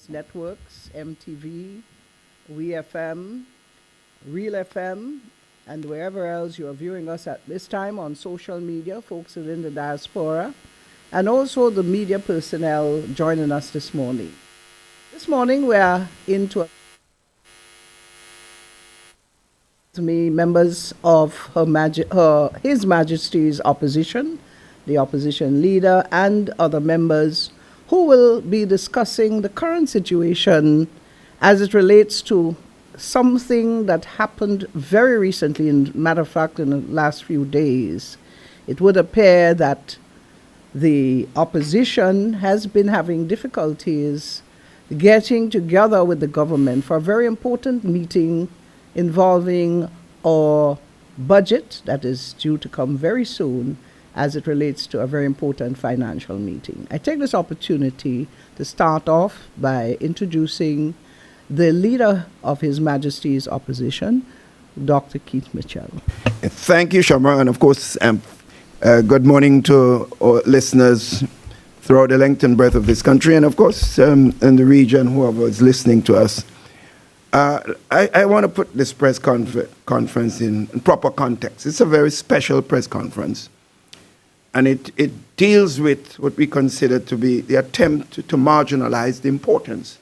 networks, MTV, WeFM, Real FM, and wherever else you are viewing us at this time on social media, folks within the diaspora, and also the media personnel joining us this morning. This morning we are into me members of His Majesty's opposition, the opposition leader, and other members who will be discussing the current situation as it relates to something that happened very recently. In matter of fact, in the last few days, it would appear that the opposition has been having difficulties getting together with the government for a very important meeting involving our budget that is due to come very soon as it relates to a very important financial meeting. I take this opportunity to start off by introducing the leader of His Majesty's opposition, Dr. Keith Mitchell. Thank you, Shamra, and of course, good morning to all listeners throughout the length and breadth of this country, and of course, in the region, whoever is listening to us. I want to put this press conference in proper context. It's a very special press conference, and it deals with what we consider to be the attempt to marginalize the importance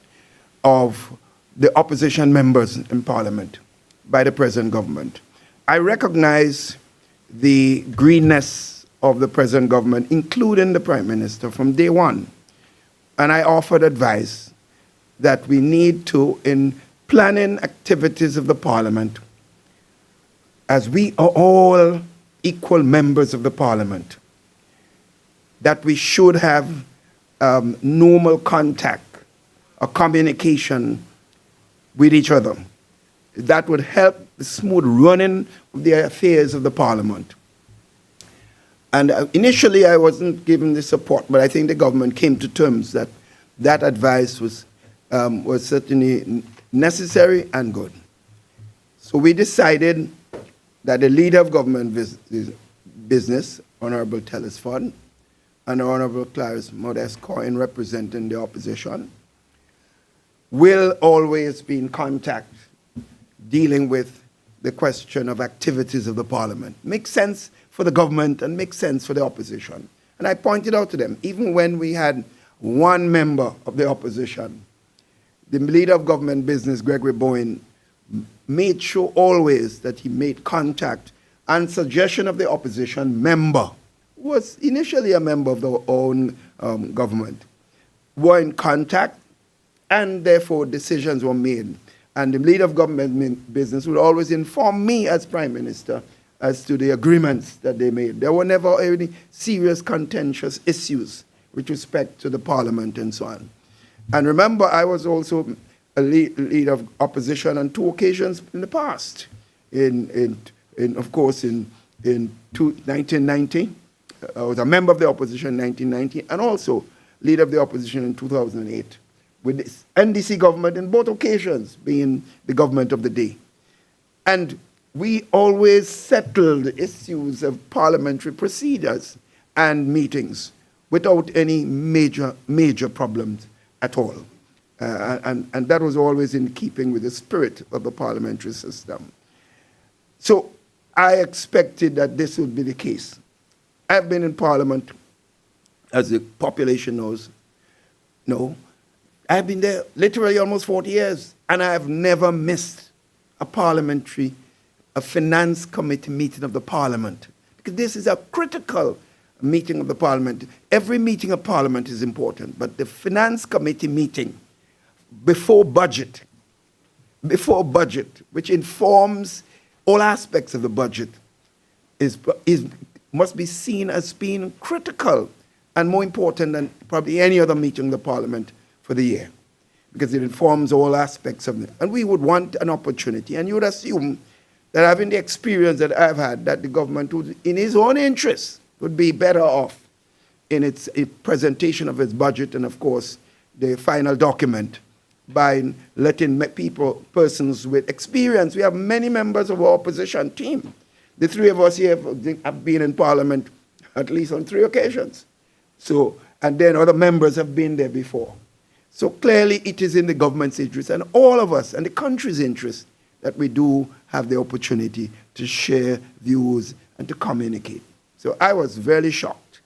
of the opposition members in Parliament by the present government. I recognize the greenness of the present government, including the Prime Minister, from day one. And I offered advice that we need to, in planning activities of the Parliament, as we are all equal members of the Parliament, that we should have normal contact or communication with each other. That would help the smooth running of the affairs of the Parliament. And initially I wasn't given the support, but I think the government came to terms that that advice was certainly necessary and good. So we decided that the leader of government business, Honorable Telesford, and Honorable Clarence Modest Coyne, representing the opposition, will always be in contact dealing with the question of activities of the Parliament. Makes sense for the government and makes sense for the opposition. And I pointed out to them, even when we had one member of the opposition, the leader of government business, Gregory Bowen, made sure always that he made contact and suggestion of the opposition member, who was initially a member of their own government, were in contact, and therefore decisions were made. And the leader of government business would always inform me as Prime Minister as to the agreements that they made. There were never any serious contentious issues with respect to the Parliament and so on. And remember, I was also a leader of opposition on two occasions in the past. Of course, in 1990, I was a member of the opposition in 1990, and also leader of the opposition in 2008, with the NDC government in both occasions being the government of the day. And we always settled issues of parliamentary procedures and meetings without any major problems at all. And that was always in keeping with the spirit of the parliamentary system. So I expected that this would be the case. I've been in Parliament, as the population knows, I've been there literally almost 40 years, and I have never missed a finance committee meeting of the Parliament. Because this is a critical meeting of the Parliament. Every meeting of Parliament is important, but the finance committee meeting before budget, which informs all aspects of the budget, must be seen as being critical and more important than probably any other meeting of the Parliament for the year, because it informs all aspects of it. And we would want an opportunity, and you would assume that having the experience that I've had, that the government would, in its own interest, would be better off in its presentation of its budget and, of course, the final document by letting persons with experience. We have many members of our opposition team. The three of us here have been in Parliament at least on 3 occasions. So, and then other members have been there before. So clearly it is in the government's interest and all of us and the country's interest that we do have the opportunity to share views and to communicate. So I was very shocked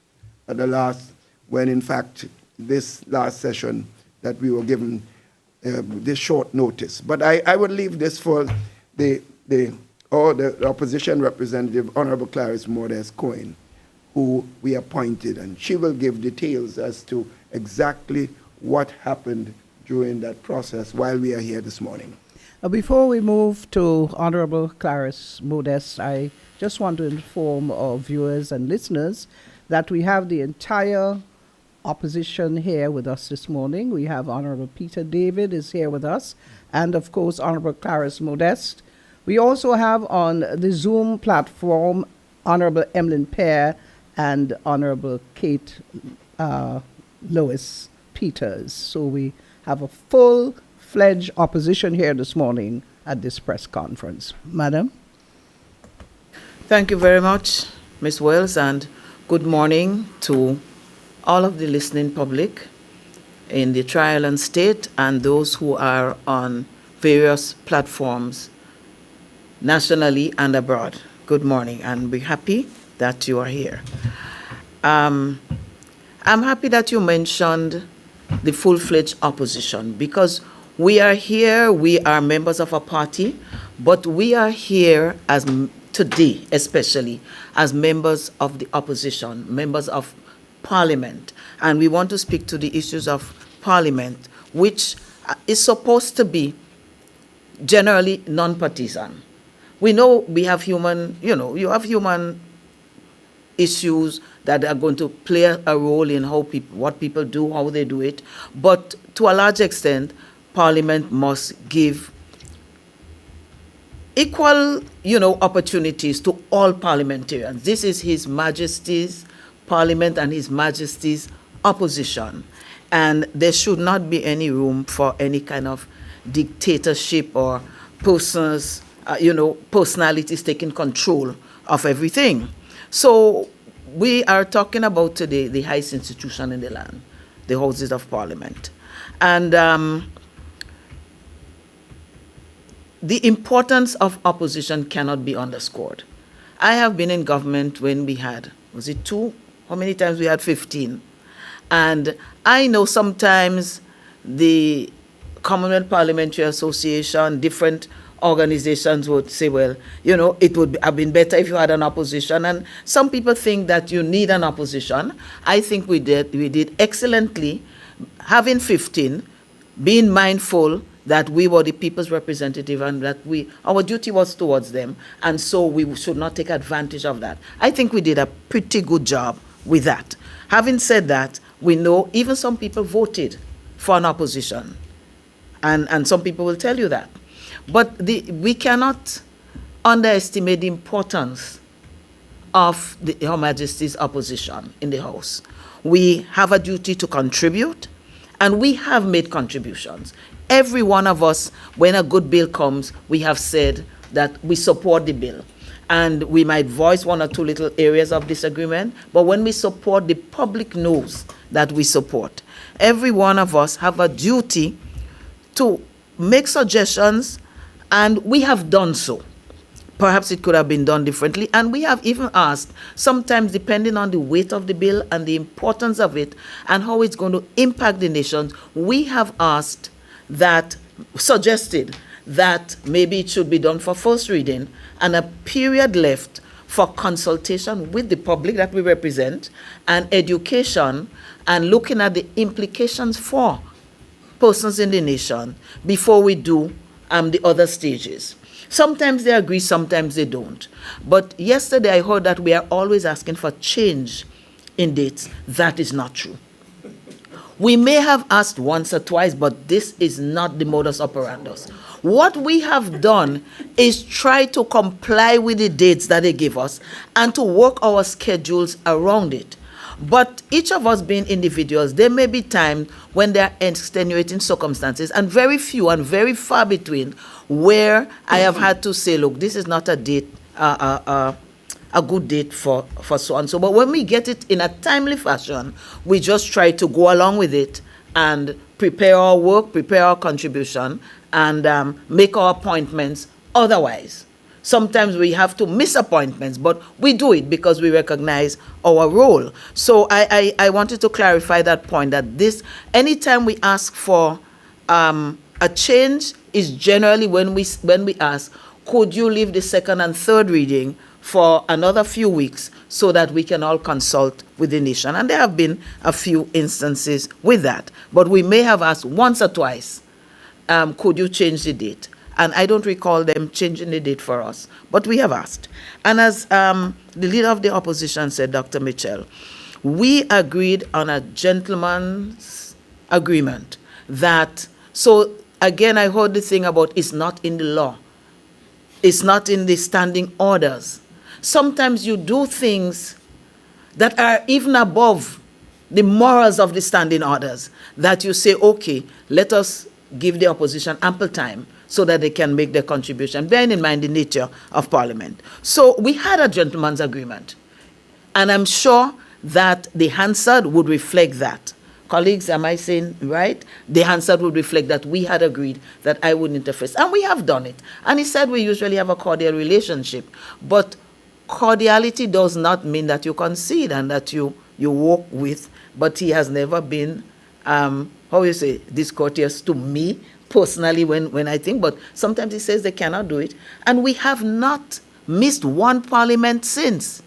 at the last, when in fact this last session that we were given this short notice. But I would leave this for the opposition representative, Honorable Clarice Modest Cohen, who we appointed, and she will give details as to exactly what happened during that process while we are here this morning. Before we move to Honorable Clarice Modest, I just want to inform our viewers and listeners that we have the entire opposition here with us this morning. We have Honorable Peter David is here with us, and of course Honorable Clarice Modest. We also have on the Zoom platform Honorable Emlyn Pear and Honorable Kate Lois Peters. So we have a full-fledged opposition here this morning at this press conference. Madam? Thank you very much, Ms. Wells, and good morning to all of the listening public in the Tri-Island State and those who are on various platforms nationally and abroad. Good morning, and we're happy that you are here. I'm happy that you mentioned the full-fledged opposition, because we are here, we are members of a party, but we are here as today, especially as members of the opposition, members of Parliament, and we want to speak to the issues of Parliament, which is supposed to be generally non-partisan. We know we have human, you have human issues that are going to play a role in what people do, how they do it, but to a large extent, Parliament must give equal, opportunities to all parliamentarians. This is His Majesty's Parliament and His Majesty's opposition. And there should not be any room for any kind of dictatorship or persons, personalities taking control of everything. So we are talking about today the highest institution in the land, the Houses of Parliament. And the importance of opposition cannot be underscored. I have been in government when we had, was it 2? How many times we had 15? And I know sometimes the Commonwealth Parliamentary Association, different organizations would say, well, it would have been better if you had an opposition. And some people think that you need an opposition. I think we did excellently, having 15, being mindful that we were the people's representative and that our duty was towards them, and so we should not take advantage of that. I think we did a pretty good job with that. Having said that, we know even some people voted for an opposition, and some people will tell you that. But we cannot underestimate the importance of Her Majesty's opposition in the House. We have a duty to contribute, and we have made contributions. Every one of us, when a good bill comes, we have said that we support the bill. And we might voice one or two little areas of disagreement, but when we support, the public knows that we support. Every one of us have a duty to make suggestions, and we have done so. Perhaps it could have been done differently, and we have even asked, sometimes depending on the weight of the bill and the importance of it and how it's going to impact the nation, we have suggested that maybe it should be done for first reading and a period left for consultation with the public that we represent and education and looking at the implications for persons in the nation before we do the other stages. Sometimes they agree, sometimes they don't. But yesterday I heard that we are always asking for change in dates. That is not true. We may have asked once or twice, but this is not the modus operandi. What we have done is try to comply with the dates that they give us and to work our schedules around it. But each of us being individuals, there may be times when there are extenuating circumstances, and very few and very far between, where I have had to say, look, this is not a date, a good date for so and so. But when we get it in a timely fashion, we just try to go along with it and prepare our work, prepare our contribution, and make our appointments otherwise. Sometimes we have to miss appointments, but we do it because we recognize our role. So I wanted to clarify that point, that this, anytime we ask for a change, is generally when we ask, could you leave the second and third reading for another few weeks so that we can all consult with the nation? And there have been a few instances with that. But we may have asked once or twice, could you change the date? And I don't recall them changing the date for us, but we have asked. And as the leader of the opposition said, Dr. Mitchell, we agreed on a gentleman's agreement that, so again, I heard the thing about it's not in the law. It's not in the standing orders. Sometimes you do things that are even above the morals of the standing orders, that you say, okay, let us give the opposition ample time so that they can make their contribution, bearing in mind the nature of Parliament. So we had a gentleman's agreement, and I'm sure that the Hansard would reflect that. Colleagues, am I saying right? The Hansard would reflect that we had agreed that I wouldn't interfere, and we have done it. And he said we usually have a cordial relationship, but cordiality does not mean that you concede and that you walk with, but he has never been, discourteous to me personally when I think, but sometimes he says they cannot do it. And we have not missed one parliament since.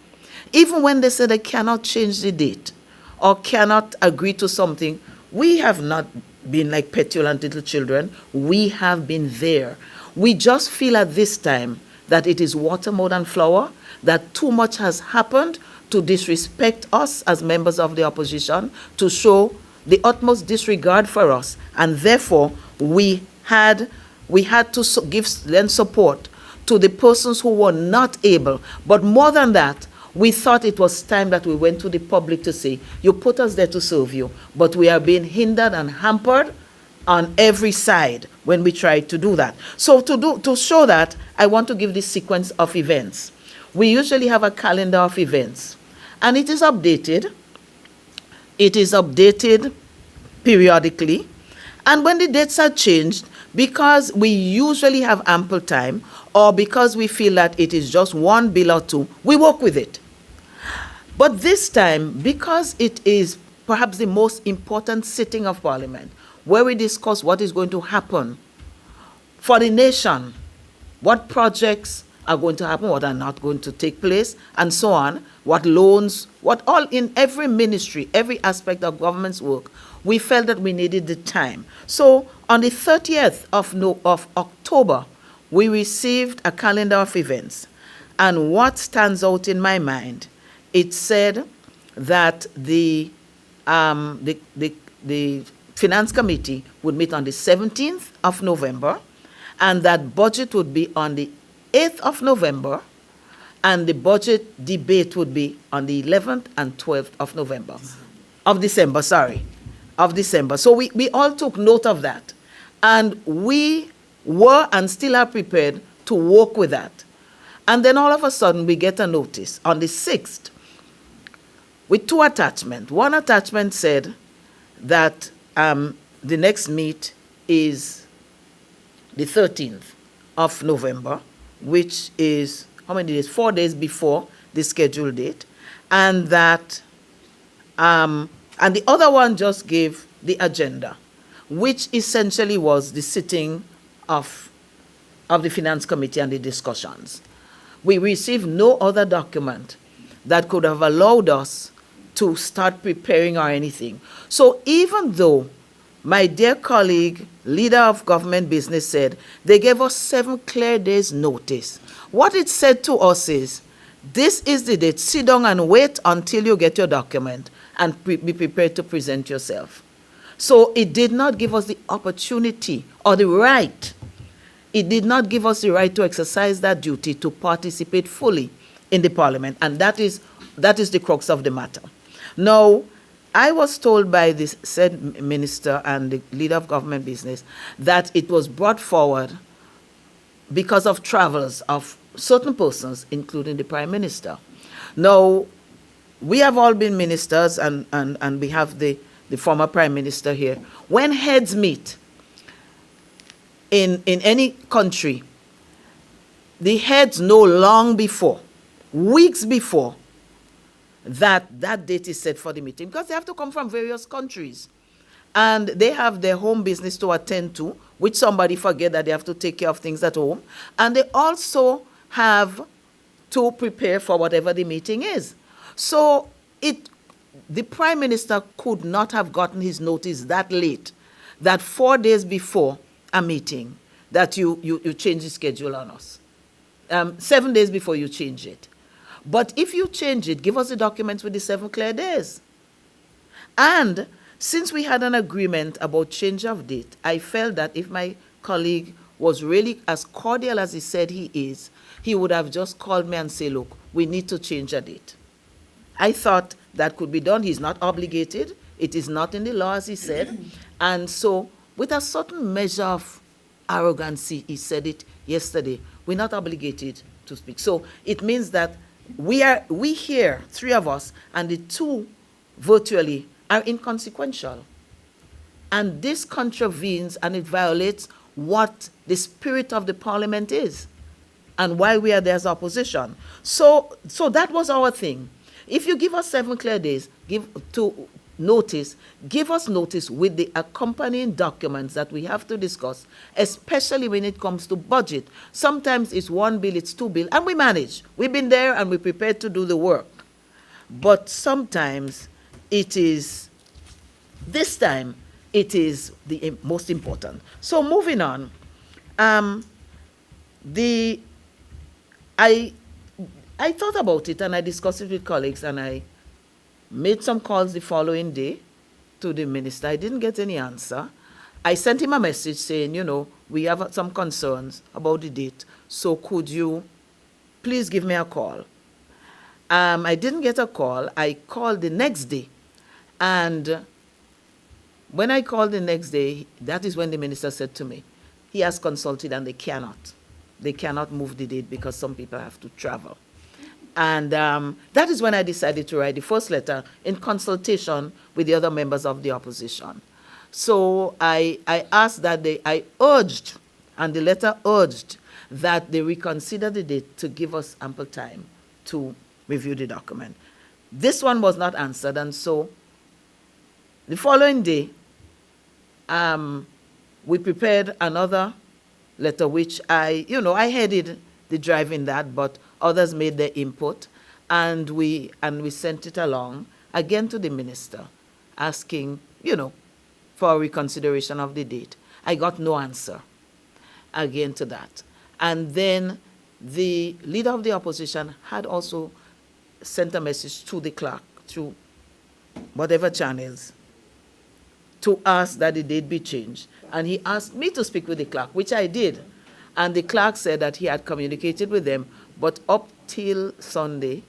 Even when they say they cannot change the date or cannot agree to something, we have not been like petulant little children. We have been there. We just feel at this time that it is water more than flour, that too much has happened to disrespect us as members of the opposition, to show the utmost disregard for us, and therefore we had to lend support to the persons who were not able. But more than that, we thought it was time that we went to the public to say, you put us there to serve you, but we are being hindered and hampered on every side when we tried to do that. So to show that, I want to give this sequence of events. We usually have a calendar of events, and it is updated. It is updated periodically. And when the dates are changed, because we usually have ample time, or because we feel that it is just one bill or two, we work with it. But this time, because it is perhaps the most important sitting of Parliament, where we discuss what is going to happen for the nation, what projects are going to happen, what are not going to take place, and so on, what loans, what all in every ministry, every aspect of government's work, we felt that we needed the time. So on the 30th of October, we received a calendar of events. And what stands out in my mind, it said that the Finance Committee would meet on the 17th of November, and that budget would be on the 8th of November, and the budget debate would be on the 11th and 12th of December. So we all took note of that. And we were and still are prepared to work with that. And then all of a sudden we get a notice on the 6th with two attachments. One attachment said that the next meet is the 13th of November, which is, how many days? 4 days before the scheduled date. And that, and the other one just gave the agenda, which essentially was the sitting of the Finance Committee and the discussions. We received no other document that could have allowed us to start preparing or anything. So even though my dear colleague, leader of government business, said they gave us 7 clear days notice, what it said to us is, this is the date, sit down and wait until you get your document and be prepared to present yourself. So it did not give us the opportunity or the right. It did not give us the right to exercise that duty to participate fully in the Parliament. And that is the crux of the matter. Now, I was told by the said minister and the leader of government business that it was brought forward because of travels of certain persons, including the Prime Minister. Now, we have all been ministers, and we have the the former Prime Minister here, when heads meet in any country, the heads know long before, weeks before, that date is set for the meeting, because they have to come from various countries. And they have their home business to attend to, which somebody forget that they have to take care of things at home. And they also have to prepare for whatever the meeting is. So the Prime Minister could not have gotten his notice that late, that 4 days before a meeting, that you change the schedule on us. 7 days before you change it. But if you change it, give us the documents with the 7 clear days. And since we had an agreement about change of date, I felt that if my colleague was really as cordial as he said he is, he would have just called me and say, look, we need to change a date. I thought that could be done. He's not obligated. It is not in the law, as he said. And so with a certain measure of arrogancy, he said it yesterday, we're not obligated to speak. So it means that we here, 3 of us, and the 2 virtually are inconsequential. And this contravenes and it violates what the spirit of the parliament is and why we are there as opposition. So that was our thing. If you give us 7 clear days, give us notice with the accompanying documents that we have to discuss, especially when it comes to budget. Sometimes it's 1 bill, it's 2 bills, and we manage. We've been there and we're prepared to do the work. But sometimes this time, it is the most important. So moving on, I thought about it and I discussed it with colleagues and I made some calls the following day to the minister. I didn't get any answer. I sent him a message saying, we have some concerns about the date, so could you please give me a call? I didn't get a call. I called the next day, and when I called the next day, that is when the minister said to me, he has consulted and they cannot move the date because some people have to travel. And that is when I decided to write the first letter in consultation with the other members of the opposition. So I asked that I urged, and the letter urged, that they reconsider the date to give us ample time to review the document. This one was not answered, and so the following day, we prepared another letter, which I headed the drive in that, but others made their input, and we sent it along again to the minister, asking, for a reconsideration of the date. I got no answer again to that. And then the leader of the opposition had also sent a message to the clerk through whatever channels to ask that the date be changed. And he asked me to speak with the clerk, which I did. And the clerk said that he had communicated with them, but up till Sunday,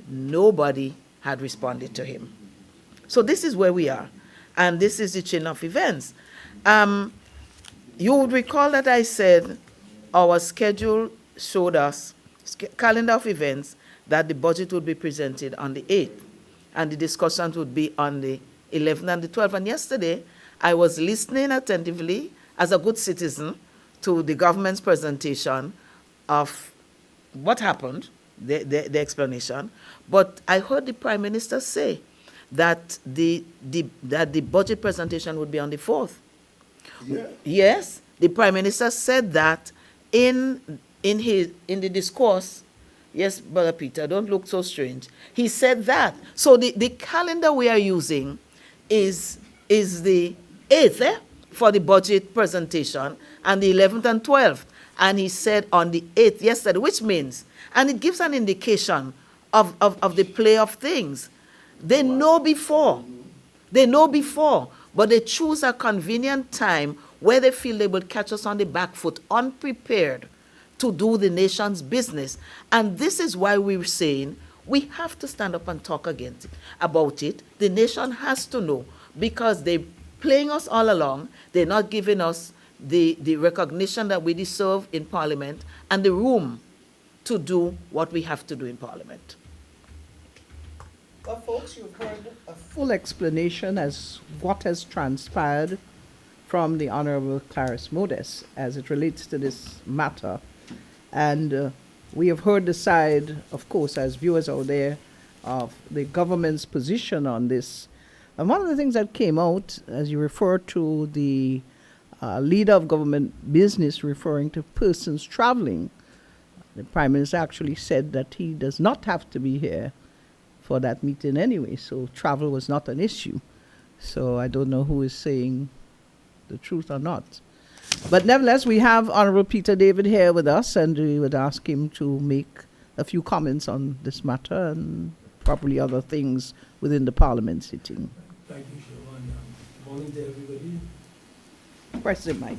nobody had responded to him. So this is where we are. And this is the chain of events. You would recall that I said our schedule showed us, calendar of events, that the budget would be presented on the 8th, and the discussions would be on the 11th and the 12th. And yesterday, I was listening attentively as a good citizen to the government's presentation of what happened, the explanation. But I heard the Prime Minister say that the budget presentation would be on the 4th. Yeah. Yes, the Prime Minister said that in the discourse. Yes, Brother Peter, don't look so strange. He said that. So the calendar we are using is the 8th for the budget presentation, and the 11th and 12th. And he said on the 8th yesterday, which means, and it gives an indication of the play of things. They know before, but they choose a convenient time where they feel they will catch us on the back foot, unprepared to do the nation's business. And this is why we're saying we have to stand up and talk about it. The nation has to know, because they're playing us all along. They're not giving us the recognition that we deserve in Parliament and the room to do what we have to do in Parliament. Well, folks, you've heard a full explanation as what has transpired from the Honorable Clarice Modest as it relates to this matter. And we have heard the side, of course, as viewers out there, of the government's position on this. And one of the things that came out, as you refer to the leader of government business referring to persons traveling, the Prime Minister actually said that he does not have to be here for that meeting anyway, so travel was not an issue. So I don't know who is saying the truth or not. But nevertheless, we have Honorable Peter David here with us, and we would ask him to make a few comments on this matter and probably other things within the Parliament sitting. Thank you, Siobhan. Good morning to everybody. Press the mic.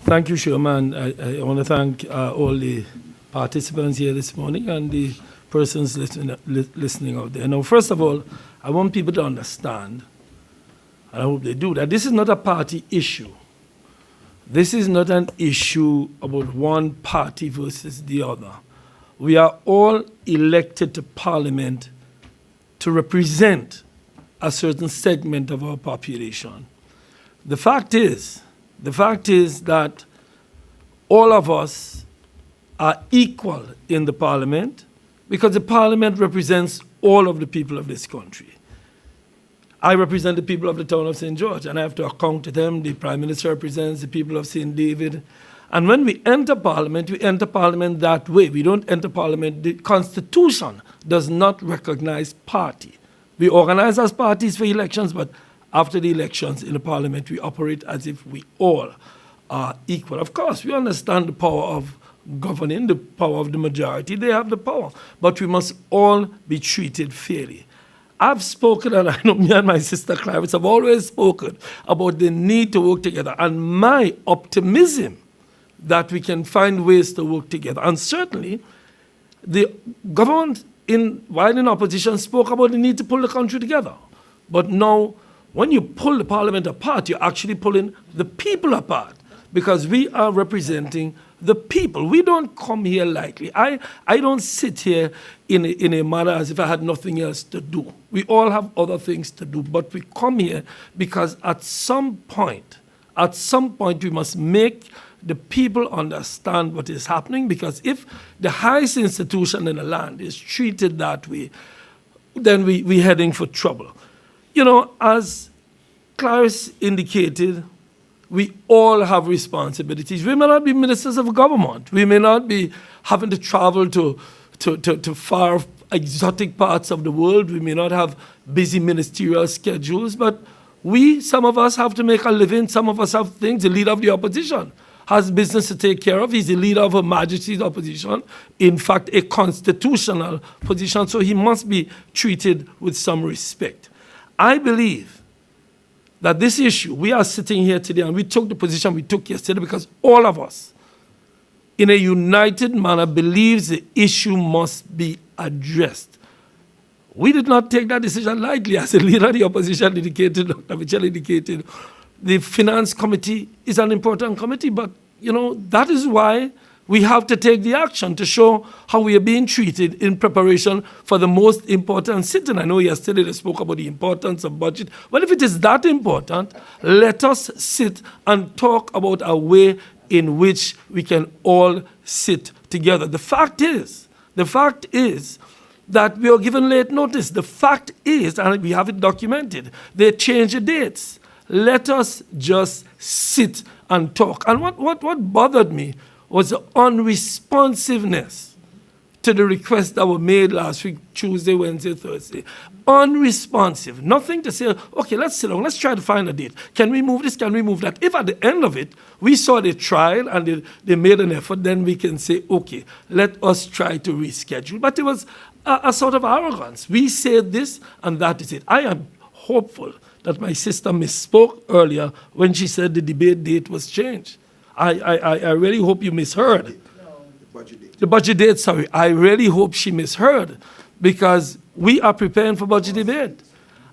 Thank you, Sherman. I want to thank all the participants here this morning and the persons listening out there. Now, first of all, I want people to understand, and I hope they do, that this is not a party issue. This is not an issue about one party versus the other. We are all elected to Parliament to represent a certain segment of our population. The fact is that all of us are equal in the Parliament because the Parliament represents all of the people of this country. I represent the people of the town of St. George, and I have to account to them. The Prime Minister represents the people of St. David. And when we enter Parliament that way. We don't enter Parliament. The Constitution does not recognize party. We organize as parties for elections, but after the elections in the Parliament, we operate as if we all are equal. Of course, we understand the power of governing, the power of the majority. They have the power, but we must all be treated fairly. I've spoken, and I know me and my sister Clarice have always spoken about the need to work together and my optimism that we can find ways to work together. And certainly, the government, while in opposition, spoke about the need to pull the country together. But now, when you pull the Parliament apart, you're actually pulling the people apart because we are representing the people. We don't come here lightly. I don't sit here in a manner as if I had nothing else to do. We all have other things to do, but we come here because at some point, we must make the people understand what is happening, because if the highest institution in the land is treated that way, then we're heading for trouble. You know, as Clarice indicated, we all have responsibilities. We may not be ministers of government. We may not be having to travel to far exotic parts of the world. We may not have busy ministerial schedules, but some of us have to make a living. Some of us have things. The leader of the opposition has business to take care of. He's the leader of Her Majesty's opposition, in fact, a constitutional position, so he must be treated with some respect. I believe that this issue, we are sitting here today and we took the position we took yesterday because all of us, in a united manner, believes the issue must be addressed. We did not take that decision lightly. As the leader of the opposition indicated, Dr. Mitchell indicated, the Finance Committee is an important committee, but, you know, that is why we have to take the action to show how we are being treated in preparation for the most important sitting. I know yesterday they spoke about the importance of budget. Well, if it is that important, let us sit and talk about a way in which we can all sit together. The fact is that we are given late notice. The fact is, and we have it documented, they change the dates. Let us just sit and talk. And what bothered me was the unresponsiveness to the requests that were made last week, Tuesday, Wednesday, Thursday. Unresponsive. Nothing to say, okay, let's sit down, let's try to find a date. Can we move this? Can we move that? If at the end of it, we saw they tried and they made an effort, then we can say, okay, let us try to reschedule. But it was a sort of arrogance. We said this and that is it. I am hopeful that my sister misspoke earlier when she said the debate date was changed. I really hope you misheard. The budget date, sorry. I really hope she misheard, because we are preparing for budget debate.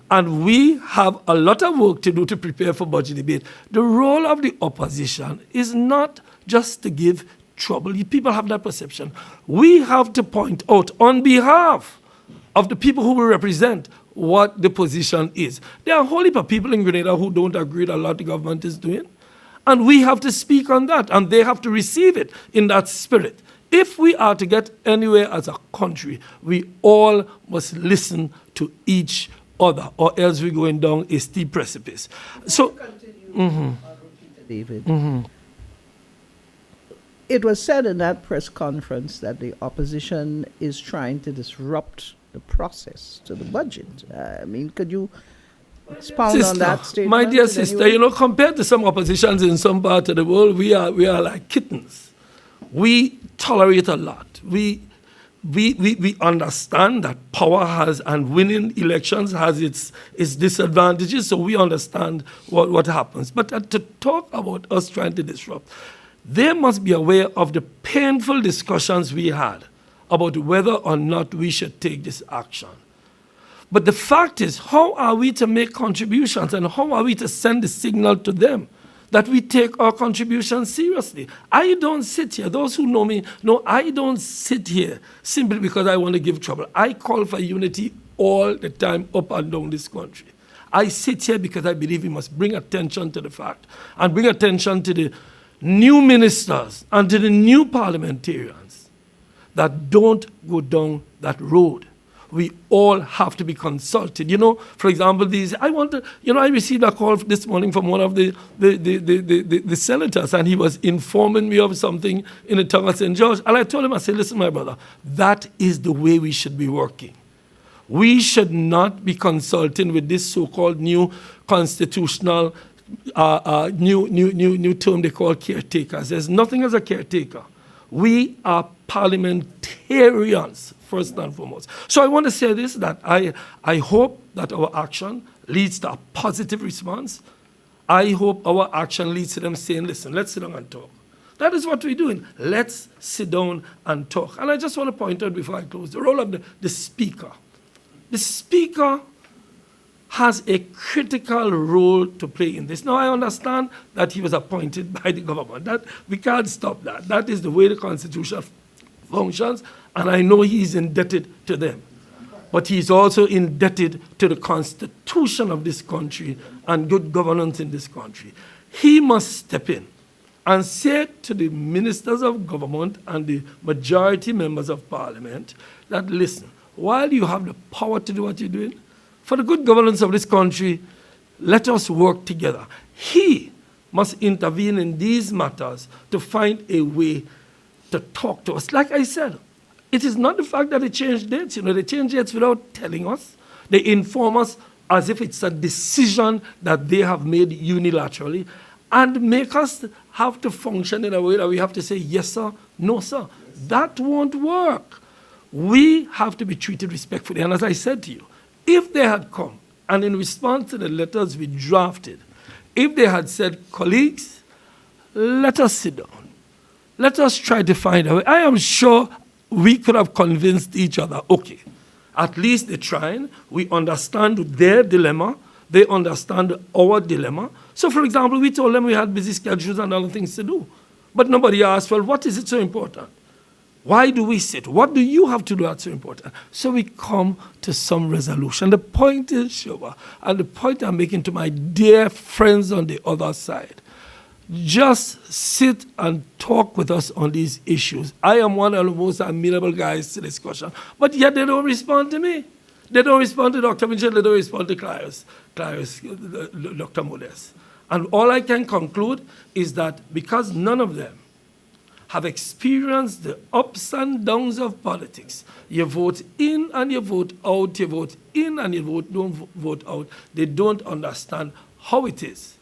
And we have a lot of work to do to prepare for budget debate. The role of the opposition is not just to give trouble. People have that perception. We have to point out on behalf of the people who we represent what the position is. There are a whole heap of people in Grenada who don't agree with a lot the government is doing. And we have to speak on that, and they have to receive it in that spirit. If we are to get anywhere as a country, we all must listen to each other, or else we're going down a steep precipice. So, David. It was said in that press conference that the opposition is trying to disrupt the process to the budget. I mean, could you expound on that statement? My dear in any sister, way? compared to some oppositions in some part of the world, we are like kittens. We tolerate a lot. We understand that power has, and winning elections has its disadvantages, so we understand what happens. But to talk about us trying to disrupt, they must be aware of the painful discussions we had about whether or not we should take this action. But the fact is, how are we to make contributions, and how are we to send the signal to them that we take our contributions seriously? I don't sit here, those who know me know I don't sit here simply because I want to give trouble. I call for unity all the time up and down this country. I sit here because I believe we must bring attention to the fact, and bring attention to the new ministers and to the new parliamentarians that don't go down that road. We all have to be consulted. For example, I received a call this morning from one of the senators, and he was informing me of something in the town of St. George. And I told him, I said, listen, my brother, that is the way we should be working. We should not be consulting with this so-called new constitutional new term they call caretakers. There's nothing as a caretaker. We are parliamentarians, first and foremost. So I want to say this, that I hope that our action leads to a positive response. I hope our action leads to them saying, listen, let's sit down and talk. That is what we're doing. Let's sit down and talk. And I just want to point out before I close, the role of the speaker. The speaker has a critical role to play in this. Now, I understand that he was appointed by the government. That we can't stop that. That is the way the Constitution functions, and I know he's indebted to them. But he's also indebted to the Constitution of this country and good governance in this country. He must step in and say to the ministers of government and the majority members of parliament that, listen, while you have the power to do what you're doing, for the good governance of this country, let us work together. He must intervene in these matters to find a way to talk to us. Like I said, it is not the fact that they change dates. They change dates without telling us. They inform us as if it's a decision that they have made unilaterally, and make us have to function in a way that we have to say, yes, sir, no, sir. That won't work. We have to be treated respectfully. And as I said to you, if they had come and in response to the letters we drafted, if they had said, colleagues, let us sit down. Let us try to find a way. I am sure we could have convinced each other, okay, at least they're trying. We understand their dilemma. They understand our dilemma. So, for example, we told them we had busy schedules and other things to do. But nobody asked, well, what is it so important? Why do we sit? What do you have to do that's so important? So we come to some resolution. The point is, Shoba, and the point I'm making to my dear friends on the other side, just sit and talk with us on these issues. I am one of the most amenable guys to discussion, but yet they don't respond to me. They don't respond to Dr. Mitchell, they don't respond to Dr. Modest. And all I can conclude is that because none of them have experienced the ups and downs of politics. You vote in and you vote out, you vote in and you don't vote out. They don't understand how it is,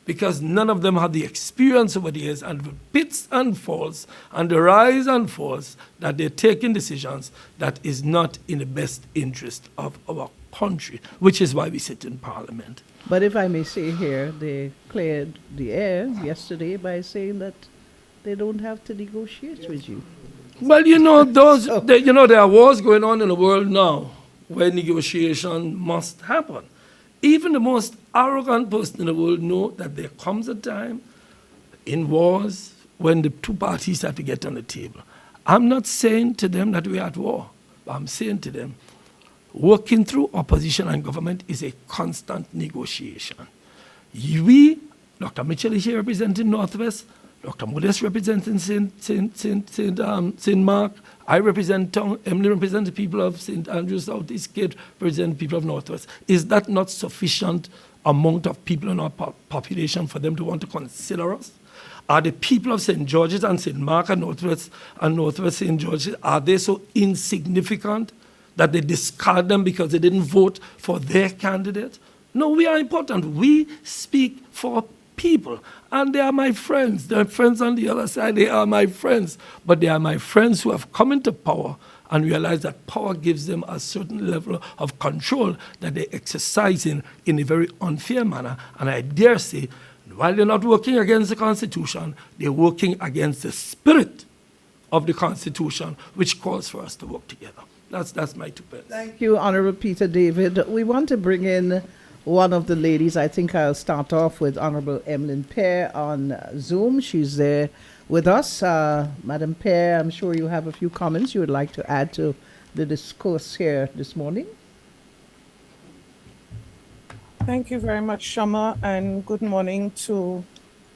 because none of them have the experience over the years and the pits and falls and the rise and falls that they're taking decisions that is not in the best interest of our country, which is why we sit in Parliament. But if I may say here, they cleared the air yesterday by saying that they don't have to negotiate with you. Well, there are wars going on in the world now where negotiation must happen. Even the most arrogant person in the world know that there comes a time in wars when the two parties had to get on the table. I'm not saying to them that we're at war, but I'm saying to them, working through opposition and government is a constant negotiation. We, Dr. Mitchell is here representing Northwest, Dr. Modest representing St. Mark, I represent Tongue, Emily represents the people of St. Andrews, Southeast Cape, represent the people of Northwest. Is that not sufficient amount of people in our population for them to want to consider us? Are the people of St. George's and St. Mark and Northwest St. George's, are they so insignificant that they discard them because they didn't vote for their candidate? No, we are important. We speak for people, and they are my friends. They're friends on the other side. They are my friends, but they are my friends who have come into power and realize that power gives them a certain level of control that they exercise in a very unfair manner. And I dare say, while they're not working against the Constitution, they're working against the spirit of the Constitution, which calls for us to work together. That's my 2 pence. Thank you, Honorable Peter David. We want to bring in one of the ladies. I think I'll start off with Honorable Emlyn Pear on Zoom. She's there with us. Madam Pear, I'm sure you have a few comments you would like to add to the discourse here this morning. Thank you very much, Shama, and good morning to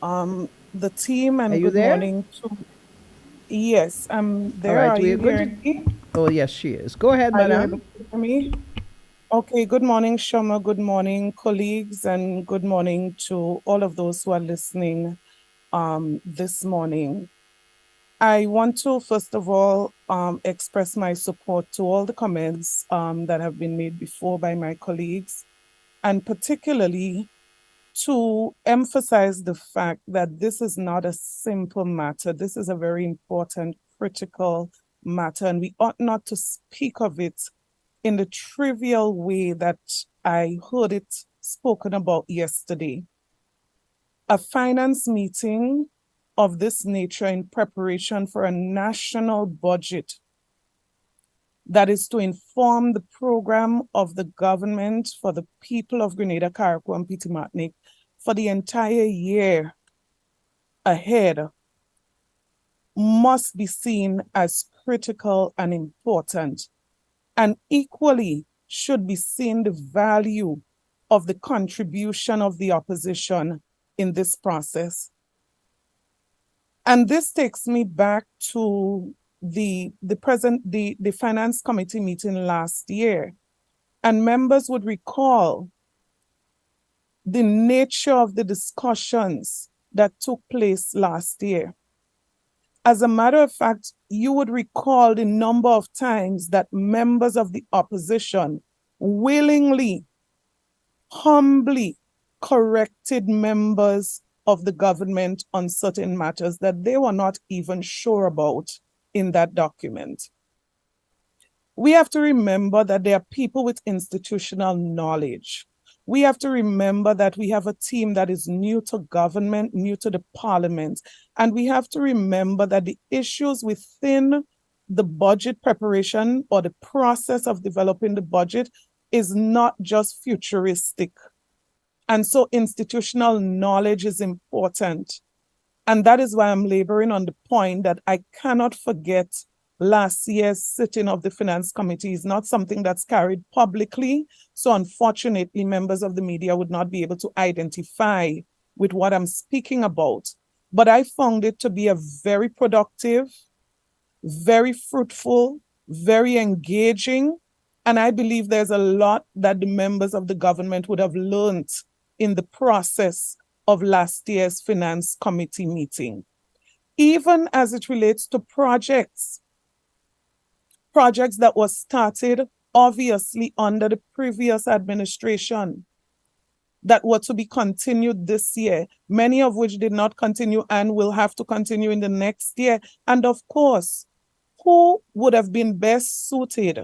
the team, and Are you good there? morning to... Yes, I'm there. All right, Are you we're hearing me? Oh, yes, she is. Go ahead, Are you madam. able to hear me? Okay, good morning, Shama. Good morning, colleagues, and good morning to all of those who are listening this morning. I want to, first of all, express my support to all the comments that have been made before by my colleagues, and particularly to emphasize the fact that this is not a simple matter. This is a very important, critical matter, and we ought not to speak of it in the trivial way that I heard it spoken about yesterday. A finance meeting of this nature in preparation for a national budget that is to inform the program of the government for the people of Grenada, Carriacou, and Petit Martinique for the entire year ahead must be seen as critical and important, and equally should be seen the value of the contribution of the opposition in this process. And this takes me back to the Finance Committee meeting last year. And members would recall the nature of the discussions that took place last year. As a matter of fact, you would recall the number of times that members of the opposition willingly, humbly corrected members of the government on certain matters that they were not even sure about in that document. We have to remember that there are people with institutional knowledge. We have to remember that we have a team that is new to government, new to the parliament, and we have to remember that the issues within the budget preparation or the process of developing the budget is not just futuristic. And so institutional knowledge is important. And that is why I'm laboring on the point that I cannot forget last year's sitting of the Finance Committee is not something that's carried publicly. So unfortunately, members of the media would not be able to identify with what I'm speaking about. But I found it to be a very productive, very fruitful, very engaging, and I believe there's a lot that the members of the government would have learned in the process of last year's Finance Committee meeting. Even as it relates to projects that were started obviously under the previous administration that were to be continued this year, many of which did not continue and will have to continue in the next year. And of course, who would have been best suited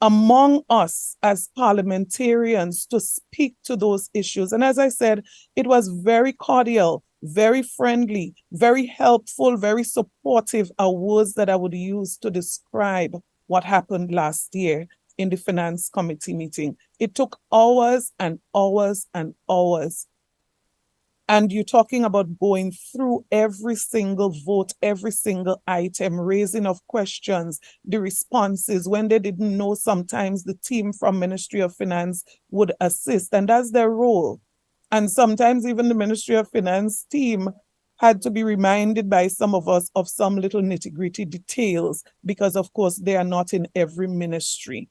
among us as parliamentarians to speak to those issues? And as I said, it was very cordial, very friendly, very helpful, very supportive are words that I would use to describe what happened last year in the Finance Committee meeting. It took hours and hours and hours. And you're talking about going through every single vote, every single item, raising of questions, the responses. When they didn't know, sometimes the team from Ministry of Finance would assist, and that's their role. And sometimes even the Ministry of Finance team had to be reminded by some of us of some little nitty-gritty details, because of course they are not in every ministry.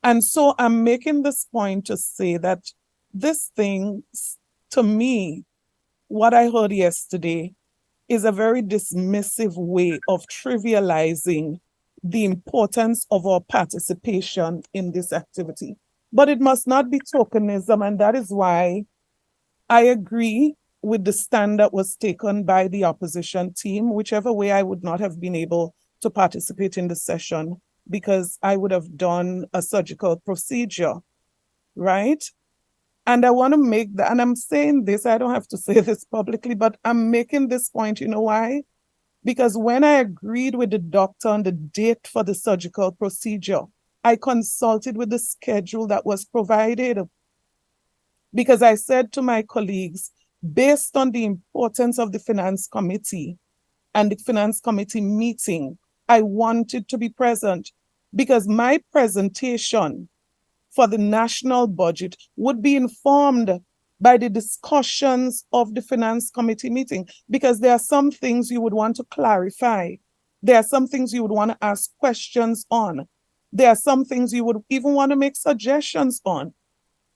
And so I'm making this point to say that this thing, to me, what I heard yesterday is a very dismissive way of trivializing the importance of our participation in this activity. But it must not be tokenism, and that is why I agree with the stand that was taken by the opposition team, whichever way I would not have been able to participate in the session because I would have done a surgical procedure, right? And I want to make that, and I'm saying this, I don't have to say this publicly, but I'm making this point, you know why? Because when I agreed with the doctor on the date for the surgical procedure, I consulted with the schedule that was provided. Because I said to my colleagues, based on the importance of the Finance Committee and the Finance Committee meeting, I wanted to be present because my presentation for the national budget would be informed by the discussions of the Finance Committee meeting, because there are some things you would want to clarify. There are some things you would want to ask questions on. There are some things you would even want to make suggestions on.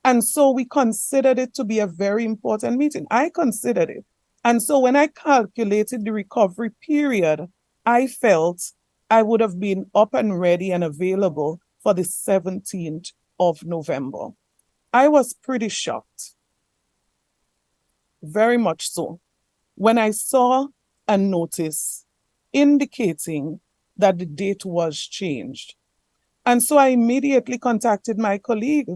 And so we considered it to be a very important meeting. I considered it. And so when I calculated the recovery period, I felt I would have been up and ready and available for the 17th of November. I was pretty shocked, very much so, when I saw a notice indicating that the date was changed. And so I immediately contacted my colleague.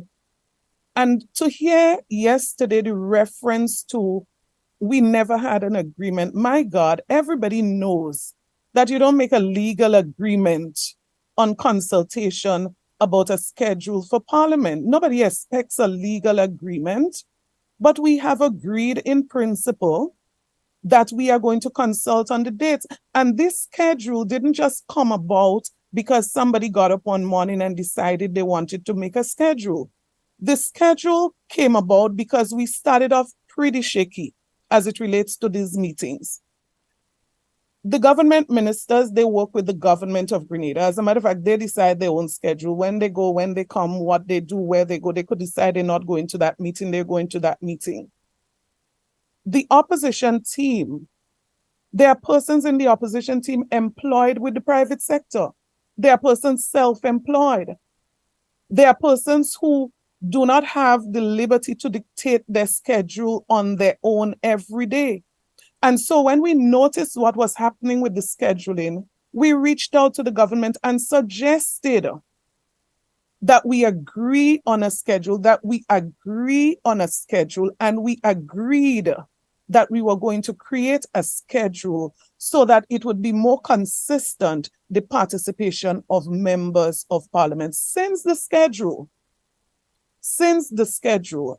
And to hear yesterday the reference to we never had an agreement, my God, everybody knows that you don't make a legal agreement on consultation about a schedule for Parliament. Nobody expects a legal agreement, but we have agreed in principle that we are going to consult on the dates. And this schedule didn't just come about because somebody got up one morning and decided they wanted to make a schedule. The schedule came about because we started off pretty shaky as it relates to these meetings. The government ministers, they work with the government of Grenada. As a matter of fact, they decide their own schedule, when they go, when they come, what they do, where they go. They could decide they're not going to that meeting, they're going to that meeting. The opposition team, there are persons in the opposition team employed with the private sector. There are persons self-employed. There are persons who do not have the liberty to dictate their schedule on their own every day. And so when we noticed what was happening with the scheduling, we reached out to the government and suggested that we agree on a schedule, and we agreed that we were going to create a schedule so that it would be more consistent, the participation of members of Parliament. Since the schedule,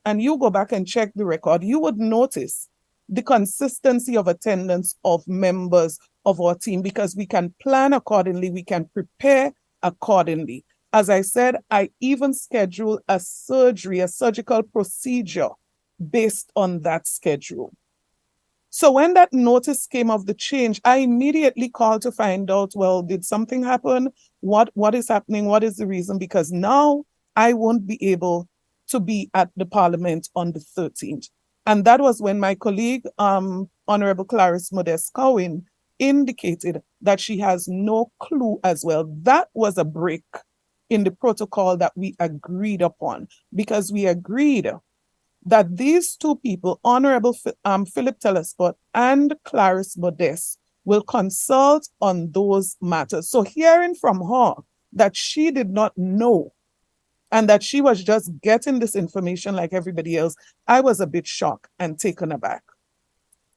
and you go back and check the record, you would notice the consistency of attendance of members of our team, because we can plan accordingly, we can prepare accordingly. As I said, I even scheduled a surgical procedure based on that schedule. So when that notice came of the change, I immediately called to find out, well, did something happen? What is happening? What is the reason? Because now I won't be able to be at the Parliament on the 13th. And that was when my colleague, Honorable Clarice Modeste-Cowan, indicated that she has no clue as well. That was a break in the protocol that we agreed upon, because we agreed that these two people, Honorable Philip Telespot and Clarice Modeste, will consult on those matters. So hearing from her that she did not know and that she was just getting this information like everybody else, I was a bit shocked and taken aback.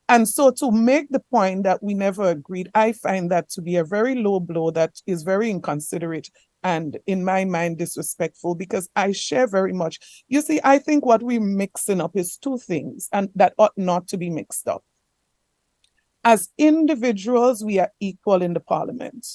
And so to make the point that we never agreed, I find that to be a very low blow that is very inconsiderate and in my mind disrespectful, because I share very much. You see, I think what we're mixing up is two things, and that ought not to be mixed up. As individuals, we are equal in the parliament.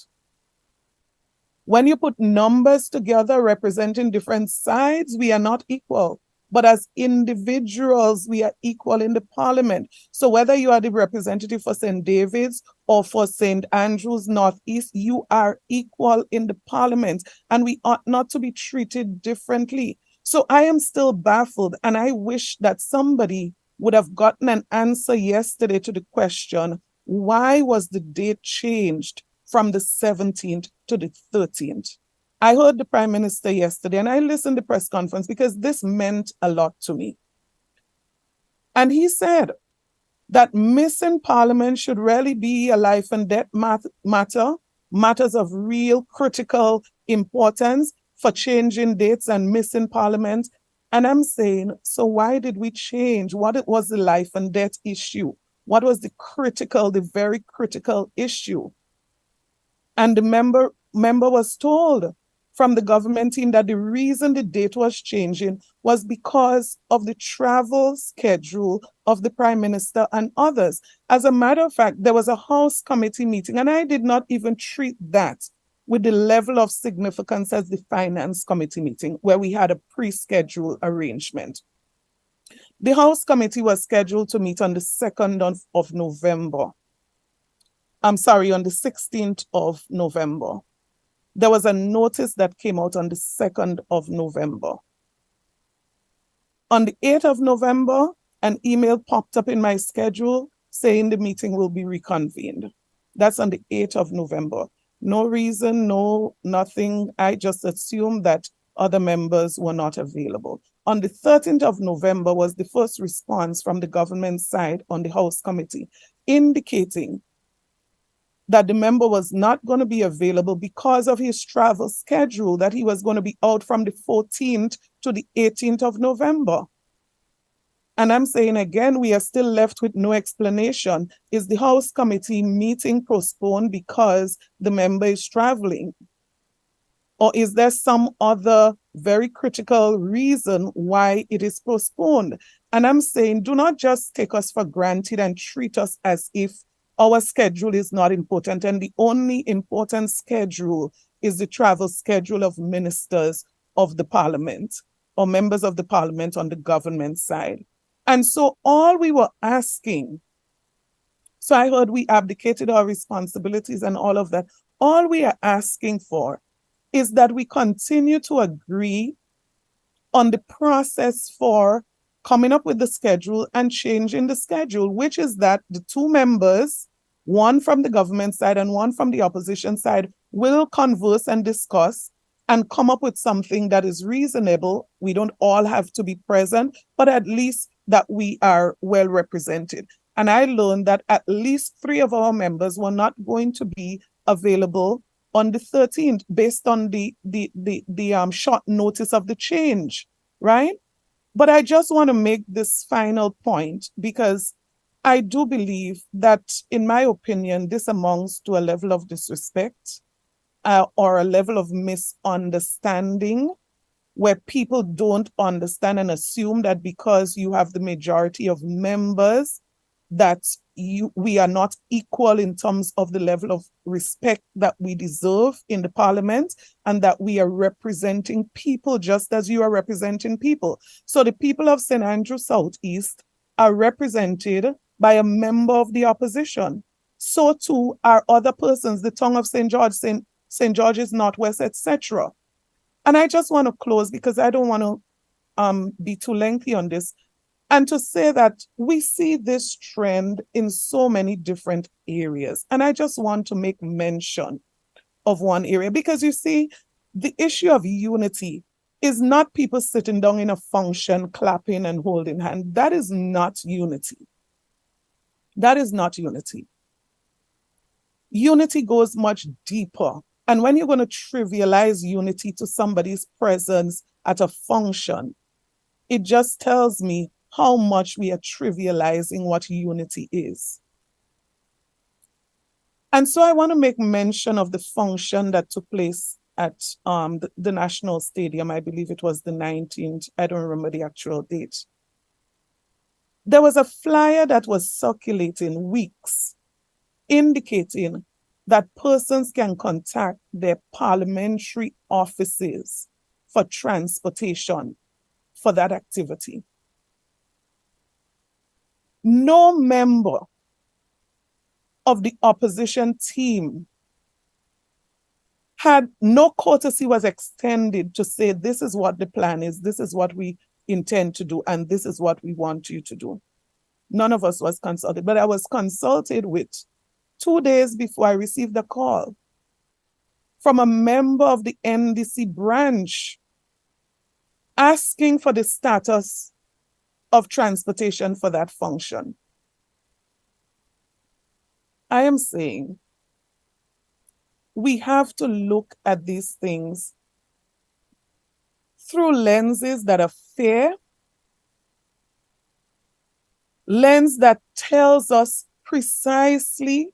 When you put numbers together representing different sides, we are not equal. But as individuals, we are equal in the parliament. So whether you are the representative for St. David's or for St. Andrews Northeast, you are equal in the parliament, and we ought not to be treated differently. So I am still baffled, and I wish that somebody would have gotten an answer yesterday to the question, why was the date changed from the 17th to the 13th? I heard the Prime Minister yesterday, and I listened to the press conference because this meant a lot to me. And he said that missing Parliament should really be a life and death matter, matters of real critical importance for changing dates and missing Parliament. And I'm saying, so why did we change? What was the life and death issue? What was the very critical issue? And the member was told from the government team that the reason the date was changing was because of the travel schedule of the Prime Minister and others. As a matter of fact, there was a House committee meeting, and I did not even treat that with the level of significance as the Finance Committee meeting, where we had a pre-scheduled arrangement. The House committee was scheduled to meet on the 2nd of November. I'm sorry, on the 16th of November. There was a notice that came out on the 2nd of November. On the 8th of November, an email popped up in my schedule saying the meeting will be reconvened. That's on the 8th of November. No reason, no nothing. I just assumed that other members were not available. On the 13th of November was the first response from the government side on the House committee, indicating that the member was not going to be available because of his travel schedule, that he was going to be out from the 14th to the 18th of November. And I'm saying again, we are still left with no explanation. Is the House committee meeting postponed because the member is traveling? Or is there some other very critical reason why it is postponed? And I'm saying, do not just take us for granted and treat us as if our schedule is not important, and the only important schedule is the travel schedule of ministers of the parliament or members of the parliament on the government side. And so all we were asking, so I heard we abdicated our responsibilities and all of that. All we are asking for is that we continue to agree on the process for coming up with the schedule and changing the schedule, which is that the two members, one from the government side and one from the opposition side, will converse and discuss and come up with something that is reasonable. We don't all have to be present, but at least that we are well represented. And I learned that at least 3 of our members were not going to be available on the 13th based on the short notice of the change, right? But I just want to make this final point, because I do believe that, in my opinion, this amounts to a level of disrespect or a level of misunderstanding, where people don't understand and assume that because you have the majority of members, that we are not equal in terms of the level of respect that we deserve in the parliament, and that we are representing people just as you are representing people. So the people of St. Andrews Southeast are represented by a member of the opposition. So too are other persons, the tongue of St. George, St. George's Northwest, etc. And I just want to close, because I don't want to be too lengthy on this, and to say that we see this trend in so many different areas. And I just want to make mention of one area, because you see, the issue of unity is not people sitting down in a function, clapping and holding hands. That is not unity. That is not unity. Unity goes much deeper. And when you're going to trivialize unity to somebody's presence at a function, it just tells me how much we are trivializing what unity is. And so I want to make mention of the function that took place at the National Stadium. I believe it was the 19th. I don't remember the actual date. There was a flyer that was circulating weeks indicating that persons can contact their parliamentary offices for transportation for that activity. No member of the opposition team had, no courtesy was extended to say, this is what the plan is, this is what we intend to do, and this is what we want you to do. None of us was consulted, but I was consulted with 2 days before I received a call from a member of the NDC branch asking for the status of transportation for that function. I am saying we have to look at these things through lenses that are fair, lens that tells us precisely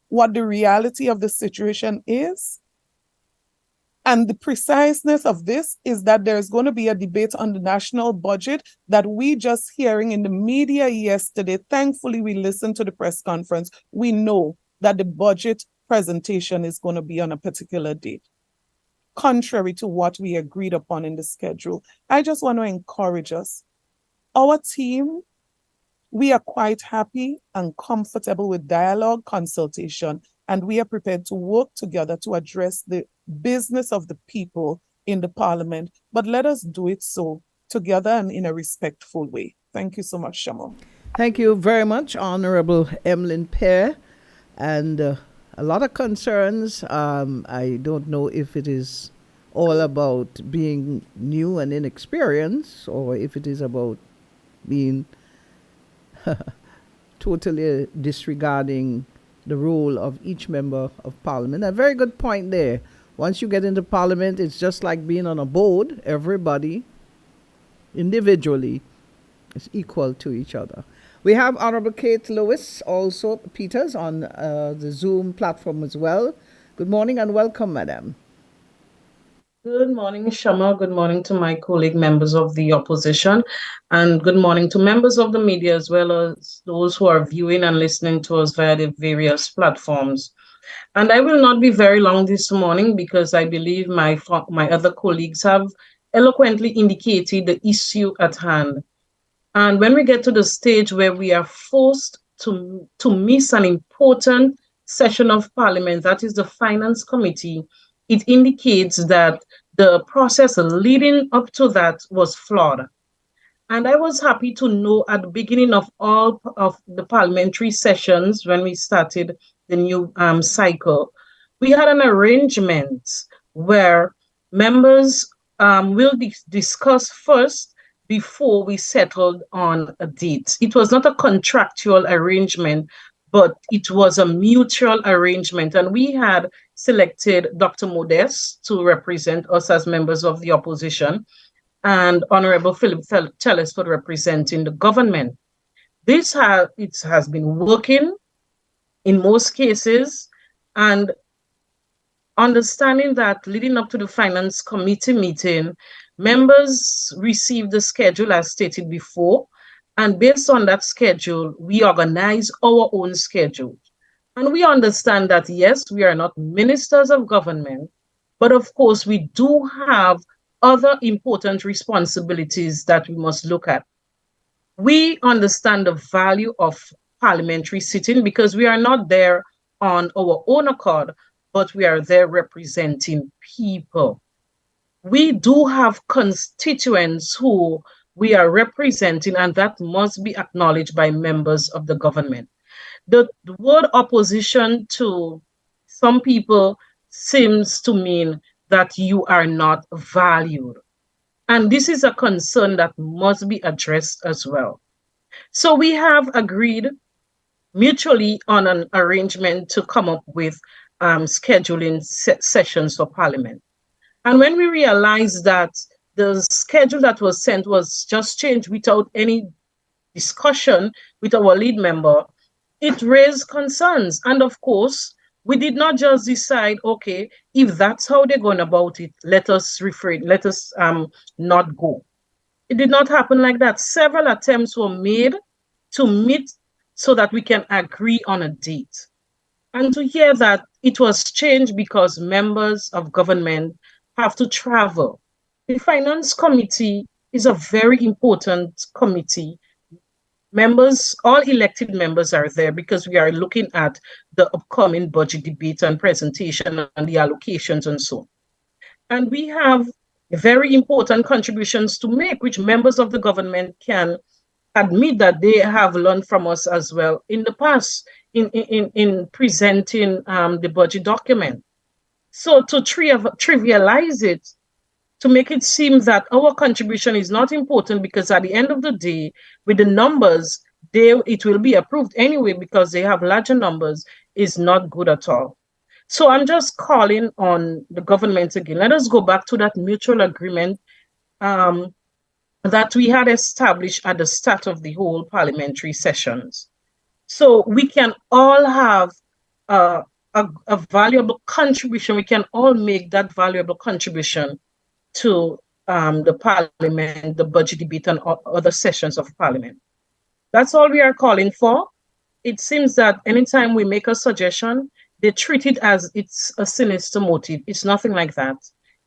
what the reality of the situation is. And the preciseness of this is that there's going to be a debate on the national budget that we just hearing in the media yesterday. Thankfully, we listened to the press conference. We know that the budget presentation is going to be on a particular date, contrary to what we agreed upon in the schedule. I just want to encourage us. Our team, we are quite happy and comfortable with dialogue, consultation, and we are prepared to work together to address the business of the people in the parliament. But let us do it so together and in a respectful way. Thank you so much, Shamo. Thank you very much, Honorable Emlyn Pear. And a lot of concerns. I don't know if it is all about being new and inexperienced, or if it is about being totally disregarding the role of each member of parliament. A very good point there. Once you get into parliament, it's just like being on a board. Everybody individually is equal to each other. We have Honorable Kate Lewis, also Peters, on the Zoom platform as well. Good morning and welcome, Madam. Good morning, Shama. Good morning to my colleague members of the opposition, and good morning to members of the media as well as those who are viewing and listening to us via the various platforms. And I will not be very long this morning because I believe my other colleagues have eloquently indicated the issue at hand. And when we get to the stage where we are forced to miss an important session of Parliament, that is the Finance Committee, it indicates that the process leading up to that was flawed. And I was happy to know at the beginning of all of the parliamentary sessions, when we started the new cycle, we had an arrangement where members will discuss first before we settled on a date. It was not a contractual arrangement, but it was a mutual arrangement. And we had selected Dr. Modest to represent us as members of the opposition, and Honorable Philip Telesford representing the government. It has been working in most cases, and understanding that leading up to the Finance Committee meeting, members received the schedule as stated before, and based on that schedule, we organize our own schedule. And we understand that, yes, we are not ministers of government, but of course, we do have other important responsibilities that we must look at. We understand the value of parliamentary sitting because we are not there on our own accord, but we are there representing people. We do have constituents who we are representing, and that must be acknowledged by members of the government. The word opposition to some people seems to mean that you are not valued. And this is a concern that must be addressed as well. So we have agreed mutually on an arrangement to come up with scheduling sessions for Parliament. And when we realized that the schedule that was sent was just changed without any discussion with our lead member, it raised concerns. And of course, We did not just decide, okay, if that's how they're going about it, let us refrain, let us not go. It did not happen like that. Several attempts were made to meet so that we can agree on a date. And to hear that it was changed because members of government have to travel. The Finance Committee is a very important committee. Members, all elected members are there because we are looking at the upcoming budget debate and presentation and the allocations and so on. And we have very important contributions to make, which members of the government can admit that they have learned from us as well in the past in presenting the budget document. So to trivialize it, to make it seem that our contribution is not important because at the end of the day, with the numbers, it will be approved anyway because they have larger numbers, is not good at all. So I'm just calling on the government again. Let us go back to that mutual agreement that we had established at the start of the whole parliamentary sessions. So we can all have a valuable contribution. We can all make that valuable contribution to the parliament, the budget debate, and other sessions of parliament. That's all we are calling for. It seems that anytime we make a suggestion, they treat it as it's a sinister motive. It's nothing like that.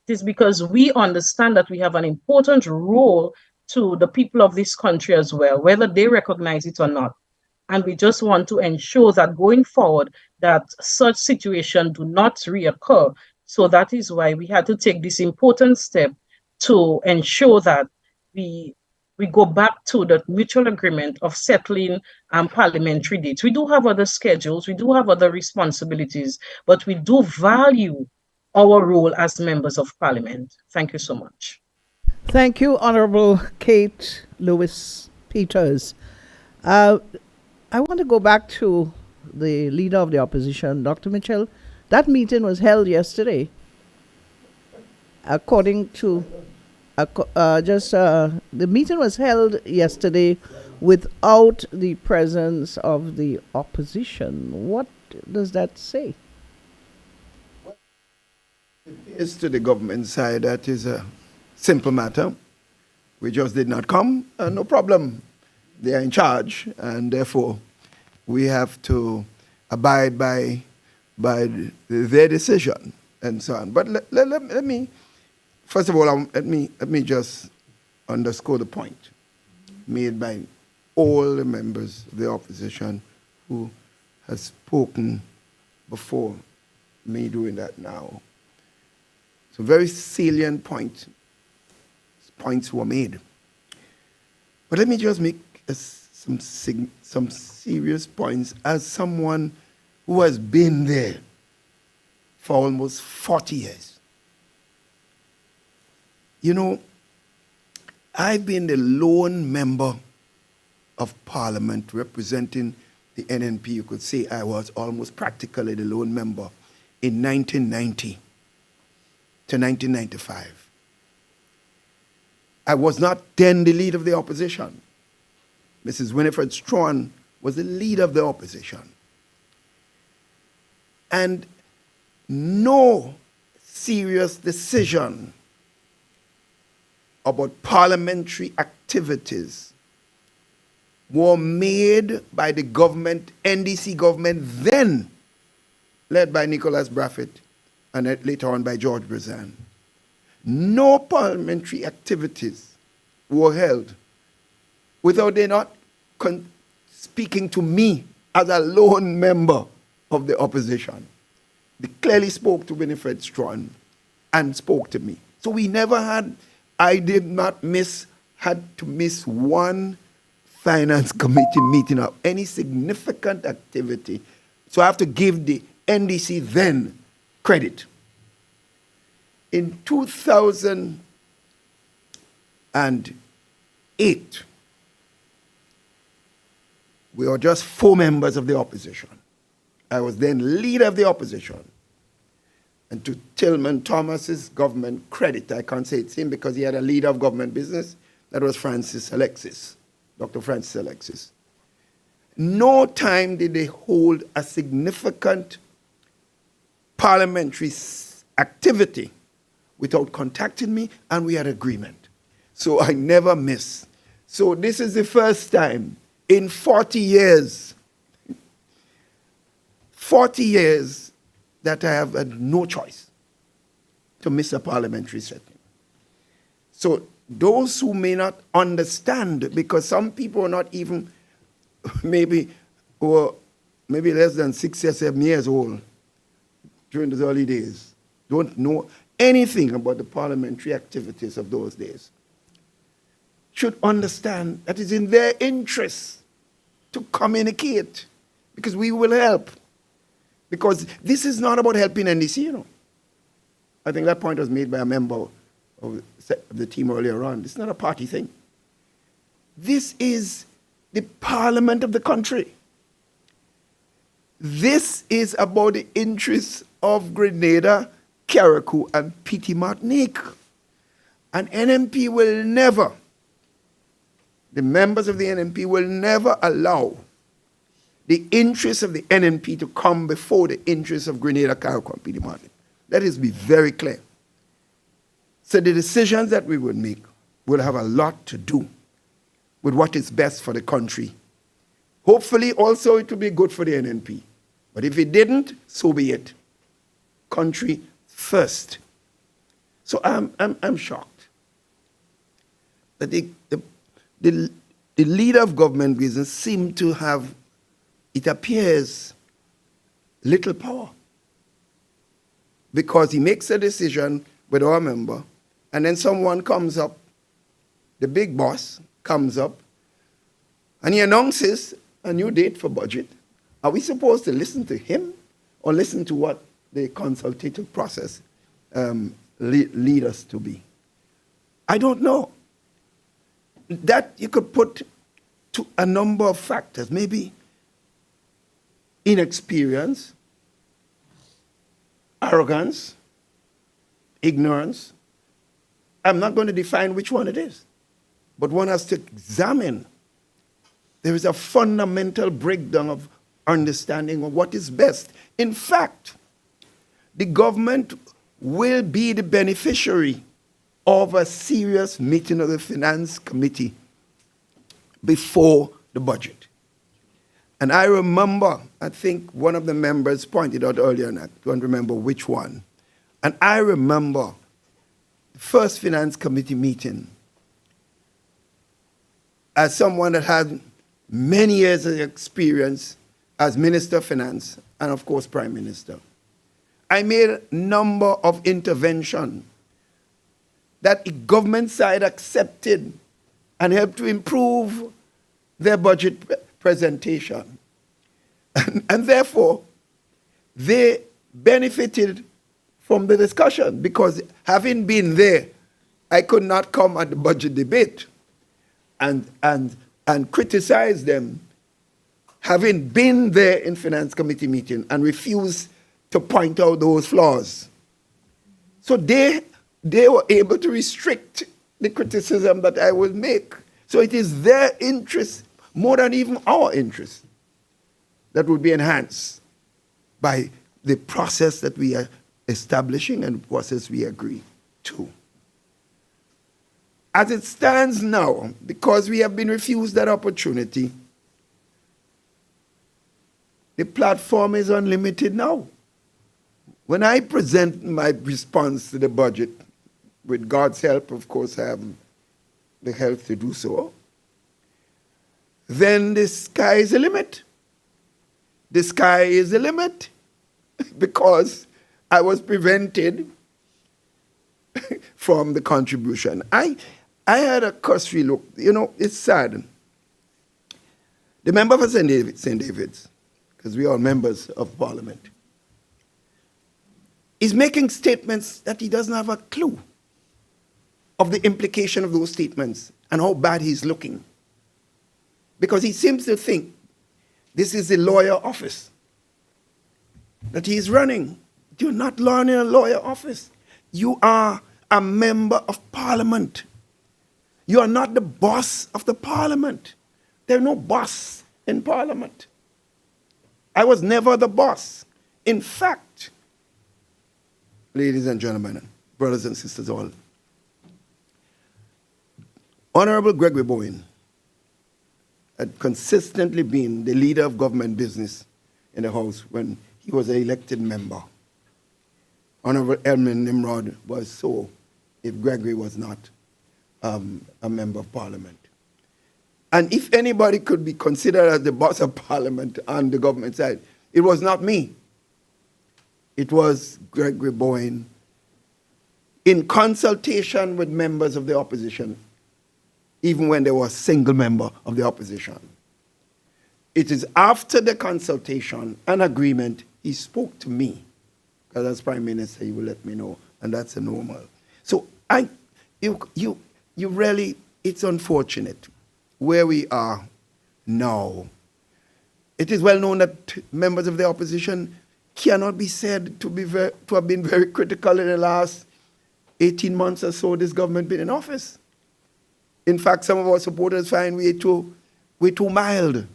It is because we understand that we have an important role to the people of this country as well, whether they recognize it or not. And we just want to ensure that going forward, that such situations do not reoccur. So that is why we had to take this important step to ensure that we go back to the mutual agreement of settling parliamentary dates. We do have other schedules, we do have other responsibilities, but we do value our role as members of parliament. Thank you so much. Thank you, Honorable Kate Lewis Peters. I want to go back to the leader of the opposition, Dr. Mitchell. That meeting was held yesterday. According to the meeting was held yesterday without the presence of the opposition. What does that say? It's to the government side that is a simple matter. We just did not come, no problem. They are in charge, and therefore we have to abide by their decision and so on. But let me, first of all, let me just underscore the point made by all the members of the opposition who has spoken before me doing that now. So very salient points were made. But let me just make some serious points as someone who has been there for almost 40 years. You know, I've been the lone member of parliament representing the NNP. You could say I was almost practically the lone member in 1990 to 1995. I was not then the leader of the opposition. Mrs. Winifred Strawn was the leader of the opposition. And no serious decision about parliamentary activities were made by the government, NDC government then, led by Nicholas Brafitt and later on by George Brazan. No parliamentary activities were held without they not speaking to me as a lone member of the opposition. They clearly spoke to Winifred Strawn and spoke to me. So we never had, I did not had to miss one finance committee meeting of any significant activity. So I have to give the NDC then credit. In 2008, we were just 4 members of the opposition. I was then leader of the opposition. And to Tillman Thomas's government credit, I can't say it's him because he had a leader of government business, that was Francis Alexis, Dr. Francis Alexis. No time did they hold a significant parliamentary activity without contacting me, and we had agreement. So I never miss. So this is the first time in 40 years that I have had no choice to miss a parliamentary sitting. So those who may not understand, because some people are not even maybe less than 6 or 7 years old during those early days, don't know anything about the parliamentary activities of those days, should understand that it's in their interest to communicate, because we will help. Because this is not about helping NDC, you know. I think that point was made by a member of the team earlier on. This is not a party thing. This is the parliament of the country. This is about the interests of Grenada, Carriacou, and Petite Martinique. And NMP will never, the members of the NMP will never allow the interests of the NMP to come before the interests of Grenada, Carriacou, and Petite Martinique. Let us be very clear. So the decisions that we would make will have a lot to do with what is best for the country. Hopefully also it will be good for the NNP. But if it didn't, so be it. Country first. So I'm shocked that the leader of government business seemed to have, it appears, little power. Because he makes a decision with our member, and then someone comes up, the big boss comes up, and he announces a new date for budget. Are we supposed to listen to him or listen to what the consultative process lead us to be? I don't know. That you could put to a number of factors, maybe inexperience, arrogance, ignorance. I'm not going to define which one it is, but one has to examine. There is a fundamental breakdown of understanding of what is best. In fact, the government will be the beneficiary of a serious meeting of the Finance Committee before the budget. And I remember, I think one of the members pointed out earlier, and I don't remember which one, and I remember the first Finance Committee meeting as someone that had many years of experience as Minister of Finance and, of course, Prime Minister. I made a number of interventions that the government side accepted and helped to improve their budget presentation. And therefore, they benefited from the discussion, because having been there, I could not come at the budget debate and criticize them, having been there in Finance Committee meeting and refuse to point out those flaws. So they were able to restrict the criticism that I would make. So it is their interest, more than even our interest, that would be enhanced by the process that we are establishing and the process we agree to. As it stands now, because we have been refused that opportunity, the platform is unlimited now. When I present my response to the budget, with God's help, of course, I have the health to do so, then the sky is the limit. The sky is the limit because I was prevented from the contribution. I had a cursory look. You know, it's sad. The member for St. David's, because we are members of Parliament, is making statements that he doesn't have a clue of the implication of those statements and how bad he's looking. Because he seems to think this is the lawyer office that he's running. You're not running a lawyer office. You are a member of Parliament. You are not the boss of the Parliament. There's no boss in Parliament. I was never the boss. In fact, ladies and gentlemen, brothers and sisters all, Honorable Gregory Bowen had consistently been the leader of government business in the House when he was an elected member. Honorable Edmund Nimrod was so if Gregory was not a member of Parliament. And if anybody could be considered as the boss of Parliament on the government side, it was not me. It was Gregory Bowen in consultation with members of the opposition, even when there was a single member of the opposition. It is after the consultation and agreement, he spoke to me, because as Prime Minister, he will let me know, and that's a normal. So you really, it's unfortunate where we are now. It is well known that members of the opposition cannot be said to have been very critical in the last 18 months or so this government been in office. In fact, some of our supporters find we're too mild.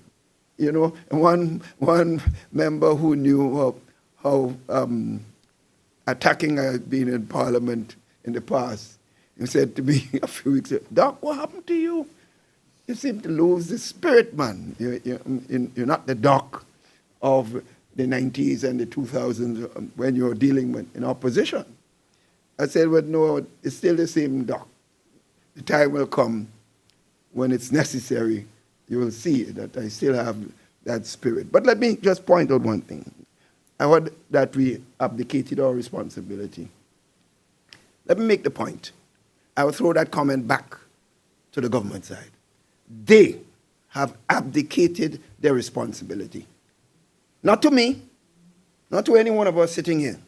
You know, one member who knew how attacking I had been in Parliament in the past, he said to me a few weeks ago, "Doc, what happened to you? You seem to lose the spirit, man. You're not the Doc of the 90s and the 2000s when you were dealing with in opposition." I said, "Well, no, it's still the same Doc. The time will come when it's necessary. You will see that I still have that spirit." But let me just point out one thing. I heard that we abdicated our responsibility. Let me make the point. I will throw that comment back to the government side. They have abdicated their responsibility. Not to me, not to any one of us sitting here.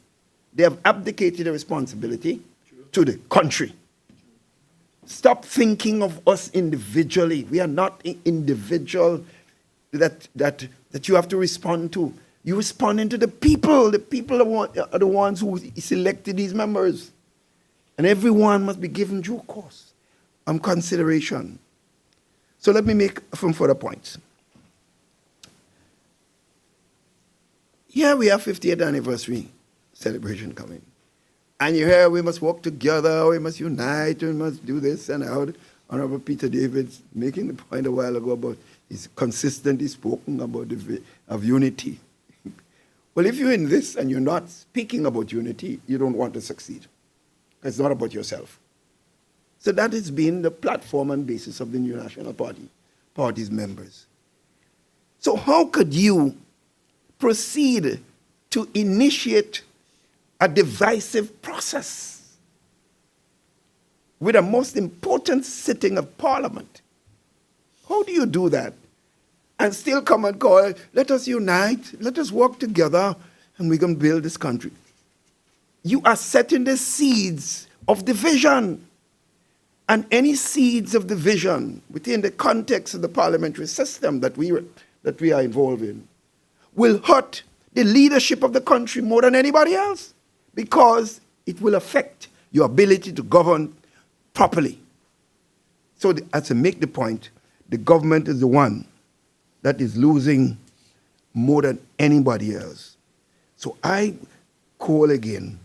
They have abdicated their responsibility to the country. Stop thinking of us individually. We are not individual that you have to respond to. You respond to the people. The people are the ones who selected these members. And everyone must be given due course and consideration. So let me make some further points. Here we have 50th anniversary celebration coming. And you hear we must work together, we must unite, we must do this. And I heard Honorable Peter Davids making the point a while ago about he's consistently spoken about of unity. Well, if you're in this and you're not speaking about unity, you don't want to succeed. It's not about yourself. So that has been the platform and basis of the New National Party's members. So how could you proceed to initiate a divisive process with a most important sitting of Parliament? How do you do that? And still come and call, let us unite, let us work together, and we can build this country. You are setting the seeds of division. And any seeds of division within the context of the parliamentary system that we are involved in will hurt the leadership of the country more than anybody else, because it will affect your ability to govern properly. So as to make the point, the government is the one that is losing more than anybody else. So I call again.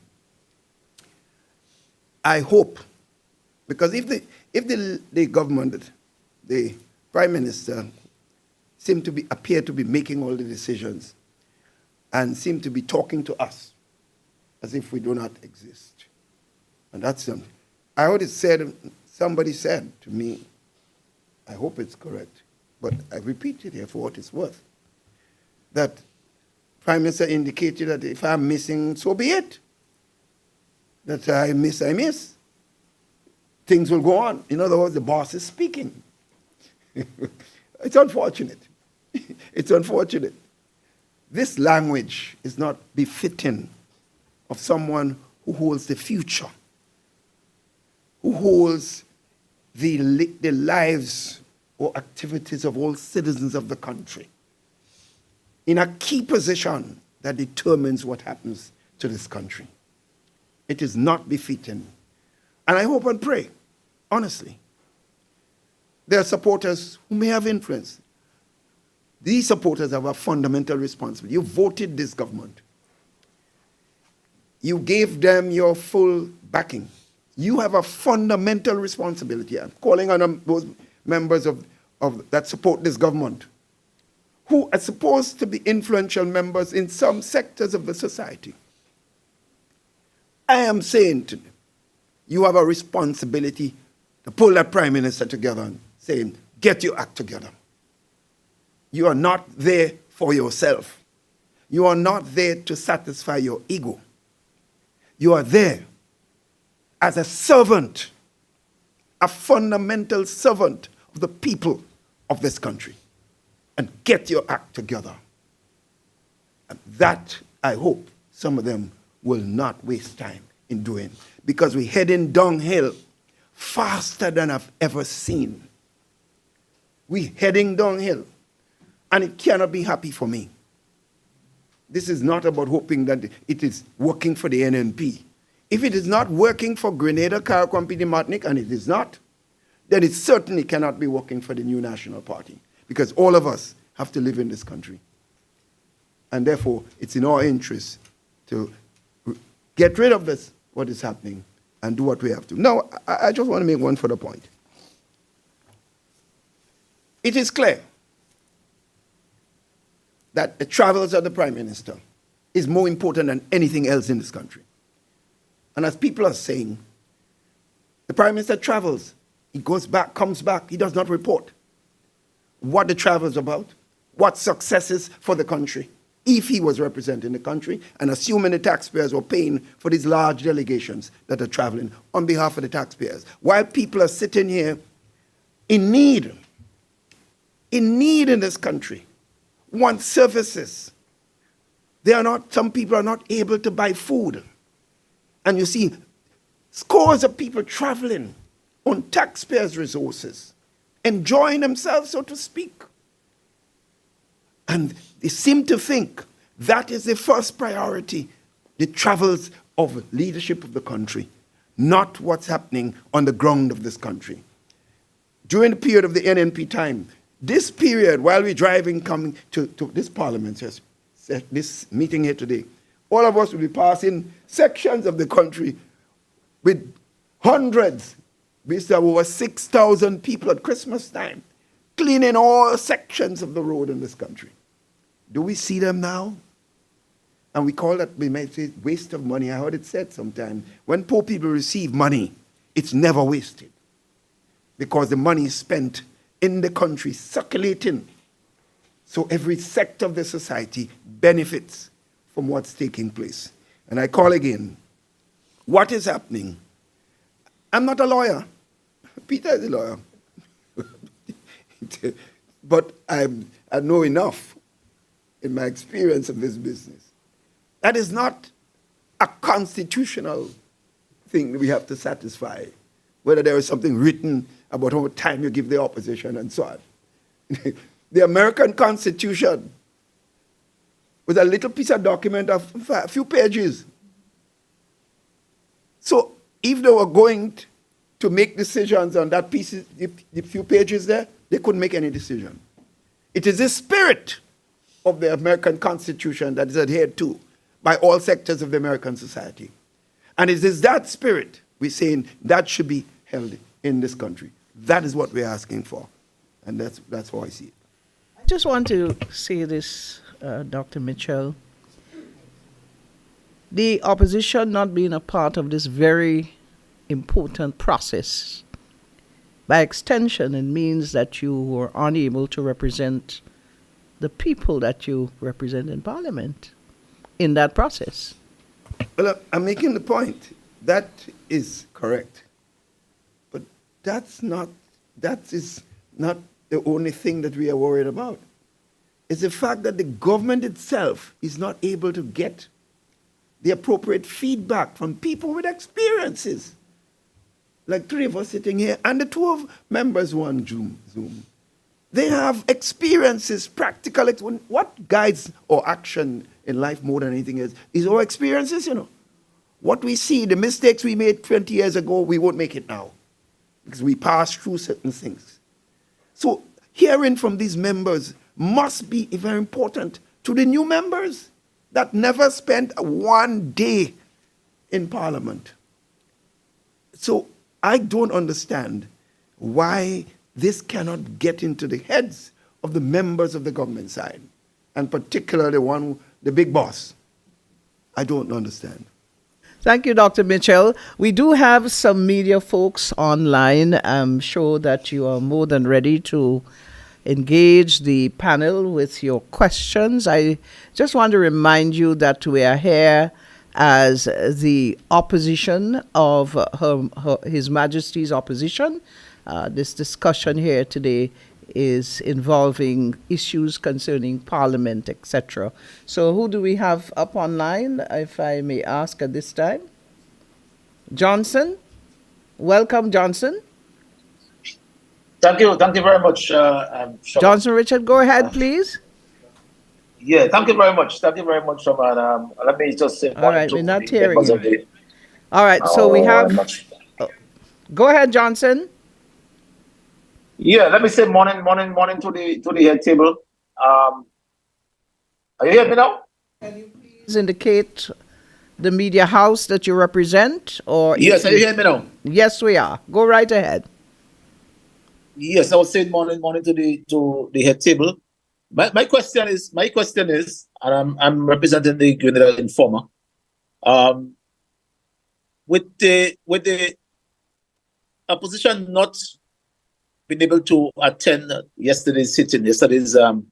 I hope, because if the government, the Prime Minister, appear to be making all the decisions and seem to be talking to us as if we do not exist. And that's something. I heard it said, somebody said to me, I hope it's correct, but I repeat it here for what it's worth, that Prime Minister indicated that if I'm missing, so be it. That I miss. Things will go on. In other words, the boss is speaking. It's unfortunate. It's unfortunate. This language is not befitting of someone who holds the future, who holds the lives or activities of all citizens of the country in a key position that determines what happens to this country. It is not befitting. And I hope and pray, honestly, there are supporters who may have influence. These supporters have a fundamental responsibility. You voted this government. You gave them your full backing. You have a fundamental responsibility. I'm calling on those members of that support this government, who are supposed to be influential members in some sectors of the society. I am saying to them, you have a responsibility to pull that prime minister together and saying, get your act together. You are not there for yourself. You are not there to satisfy your ego. You are there as a servant, a fundamental servant of the people of this country. And get your act together. And that, I hope, some of them will not waste time in doing, because we're heading downhill faster than I've ever seen. We're heading downhill, and it cannot be happy for me. This is not about hoping that it is working for the NNP. If it is not working for Grenada, Carriacou, Martinique, and it is not, then it certainly cannot be working for the new National Party, because all of us have to live in this country. And therefore, it's in our interest to get rid of this, what is happening, and do what we have to. Now, I just want to make one further point. It is clear that the travels of the Prime Minister is more important than anything else in this country. And as people are saying, the Prime Minister travels, he goes back, comes back, he does not report what the travel is about, what successes for the country, if he was representing the country, and assuming the taxpayers were paying for these large delegations that are traveling on behalf of the taxpayers, while people are sitting here in need in this country, want services. Some people are not able to buy food. And you see scores of people traveling on taxpayers' resources, enjoying themselves, so to speak. And they seem to think that is the first priority, the travels of leadership of the country, not what's happening on the ground of this country. During the period of the NNP time, this period, while we're driving, coming to this parliament, this meeting here today, all of us will be passing sections of the country with hundreds, we used to have over 6,000 people at Christmas time, cleaning all sections of the road in this country. Do we see them now? And we call that, we might say, waste of money. I heard it said sometime, when poor people receive money, it's never wasted, because the money is spent in the country circulating. So every sector of the society benefits from what's taking place. And I call again, what is happening? I'm not a lawyer. Peter is a lawyer. But I know enough in my experience of this business. That is not a constitutional thing that we have to satisfy, whether there is something written about how much time you give the opposition and so on. The American Constitution was a little piece of document of a few pages. So if they were going to make decisions on that piece, the few pages there, they couldn't make any decision. It is the spirit of the American Constitution that is adhered to by all sectors of the American society. And it is that spirit we're saying that should be held in this country. That is what we're asking for. And that's how I see it. I just want to say this, Dr. Mitchell. The opposition not being a part of this very important process, by extension, it means that you were unable to represent the people that you represent in Parliament in that process. Well, I'm making the point. That is correct. But that is not the only thing that we are worried about. It's the fact that the government itself is not able to get the appropriate feedback from people with experiences. Like three of us sitting here, and the two of members who are on Zoom. They have experiences, practical. What guides our action in life more than anything is our experiences, What we see, the mistakes we made 20 years ago, we won't make it now, because we passed through certain things. So hearing from these members must be very important to the new members that never spent one day in Parliament. So I don't understand why this cannot get into the heads of the members of the government side, and particularly the big boss. I don't understand. Thank you, Dr. Mitchell. We do have some media folks online. I'm sure that you are more than ready to engage the panel with your questions. I just want to remind you that we are here as the opposition of His Majesty's opposition. This discussion here today is involving issues concerning Parliament, etc. So who do we have up online, if I may ask at this time? Johnson? Welcome, Johnson. Thank you very much, Shama. Johnson Richard, go ahead, please. Yeah, thank you very much. Thank you very much, Shama. Let me just say All right, to we're not the hearing members you. of the. All right, so we I'm have. not- Go ahead, Johnson. Yeah, let me say morning to the head table. Are you hearing me now? Please indicate the media house that you represent, or Yes, are you hearing me now? Yes, we are. Go right ahead. Yes, I was saying morning to the head table. My question is, and I'm representing the Grenada Informer. With the opposition not being able to attend yesterday's sitting on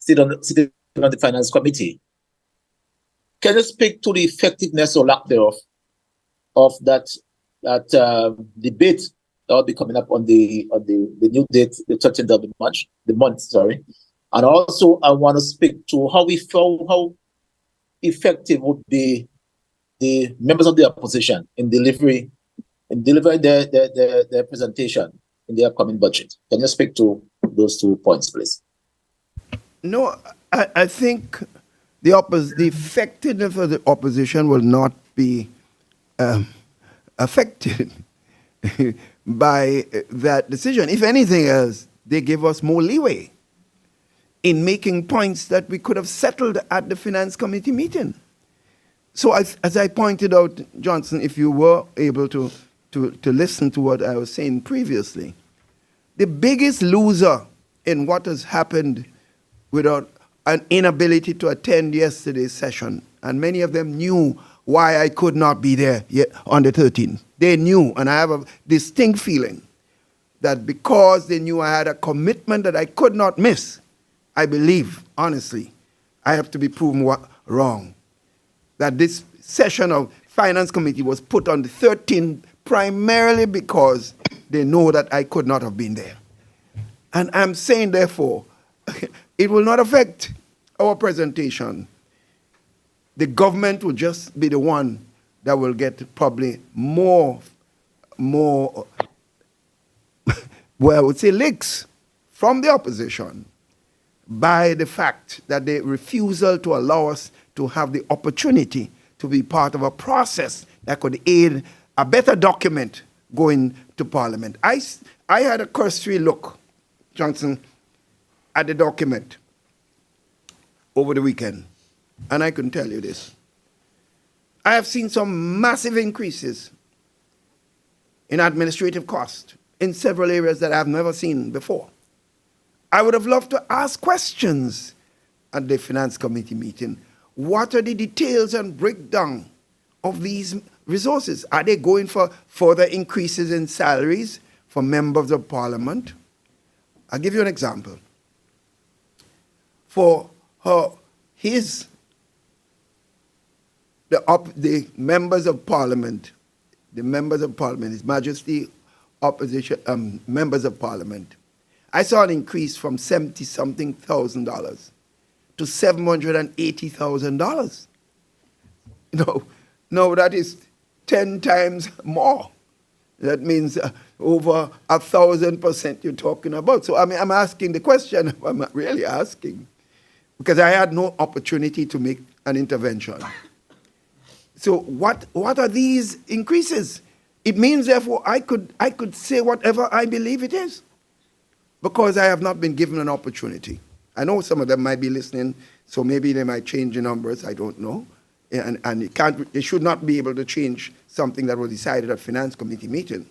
the Finance Committee, can you speak to the effectiveness or lack thereof of that debate that will be coming up on the new date, the 13th of the month, sorry. And also I want to speak to how effective would be the members of the opposition in delivering their presentation in the upcoming budget. Can you speak to those 2 points, please? No, I think the effectiveness of the opposition will not be affected by that decision. If anything else, they give us more leeway in making points that we could have settled at the Finance Committee meeting. So as I pointed out, Johnson, if you were able to listen to what I was saying previously, the biggest loser in what has happened without an inability to attend yesterday's session, and many of them knew why I could not be there yet on the 13th. They knew, and I have a distinct feeling that because they knew I had a commitment that I could not miss, I believe, honestly, I have to be proven wrong. That this session of Finance Committee was put on the 13th primarily because they know that I could not have been there. And I'm saying, therefore, it will not affect our presentation. The government will just be the one that will get probably more, well, I would say licks from the opposition by the fact that they refusal to allow us to have the opportunity to be part of a process that could aid a better document going to Parliament. I had a cursory look, Johnson, at the document over the weekend, and I can tell you this. I have seen some massive increases in administrative cost in several areas that I've never seen before. I would have loved to ask questions at the Finance Committee meeting. What are the details and breakdown of these resources? Are they going for further increases in salaries for members of Parliament? I'll give you an example. For the members of Parliament, His Majesty opposition members of Parliament, I saw an increase from $70-something thousand to $780,000. No, that is 10 times more. That means over 1,000% you're talking about. So I mean, I'm asking the question. I'm really asking because I had no opportunity to make an intervention. So what are these increases? It means, therefore, I could say whatever I believe it is because I have not been given an opportunity. I know some of them might be listening, so maybe they might change the numbers. I don't know. and it should not be able to change something that was decided at Finance Committee meeting.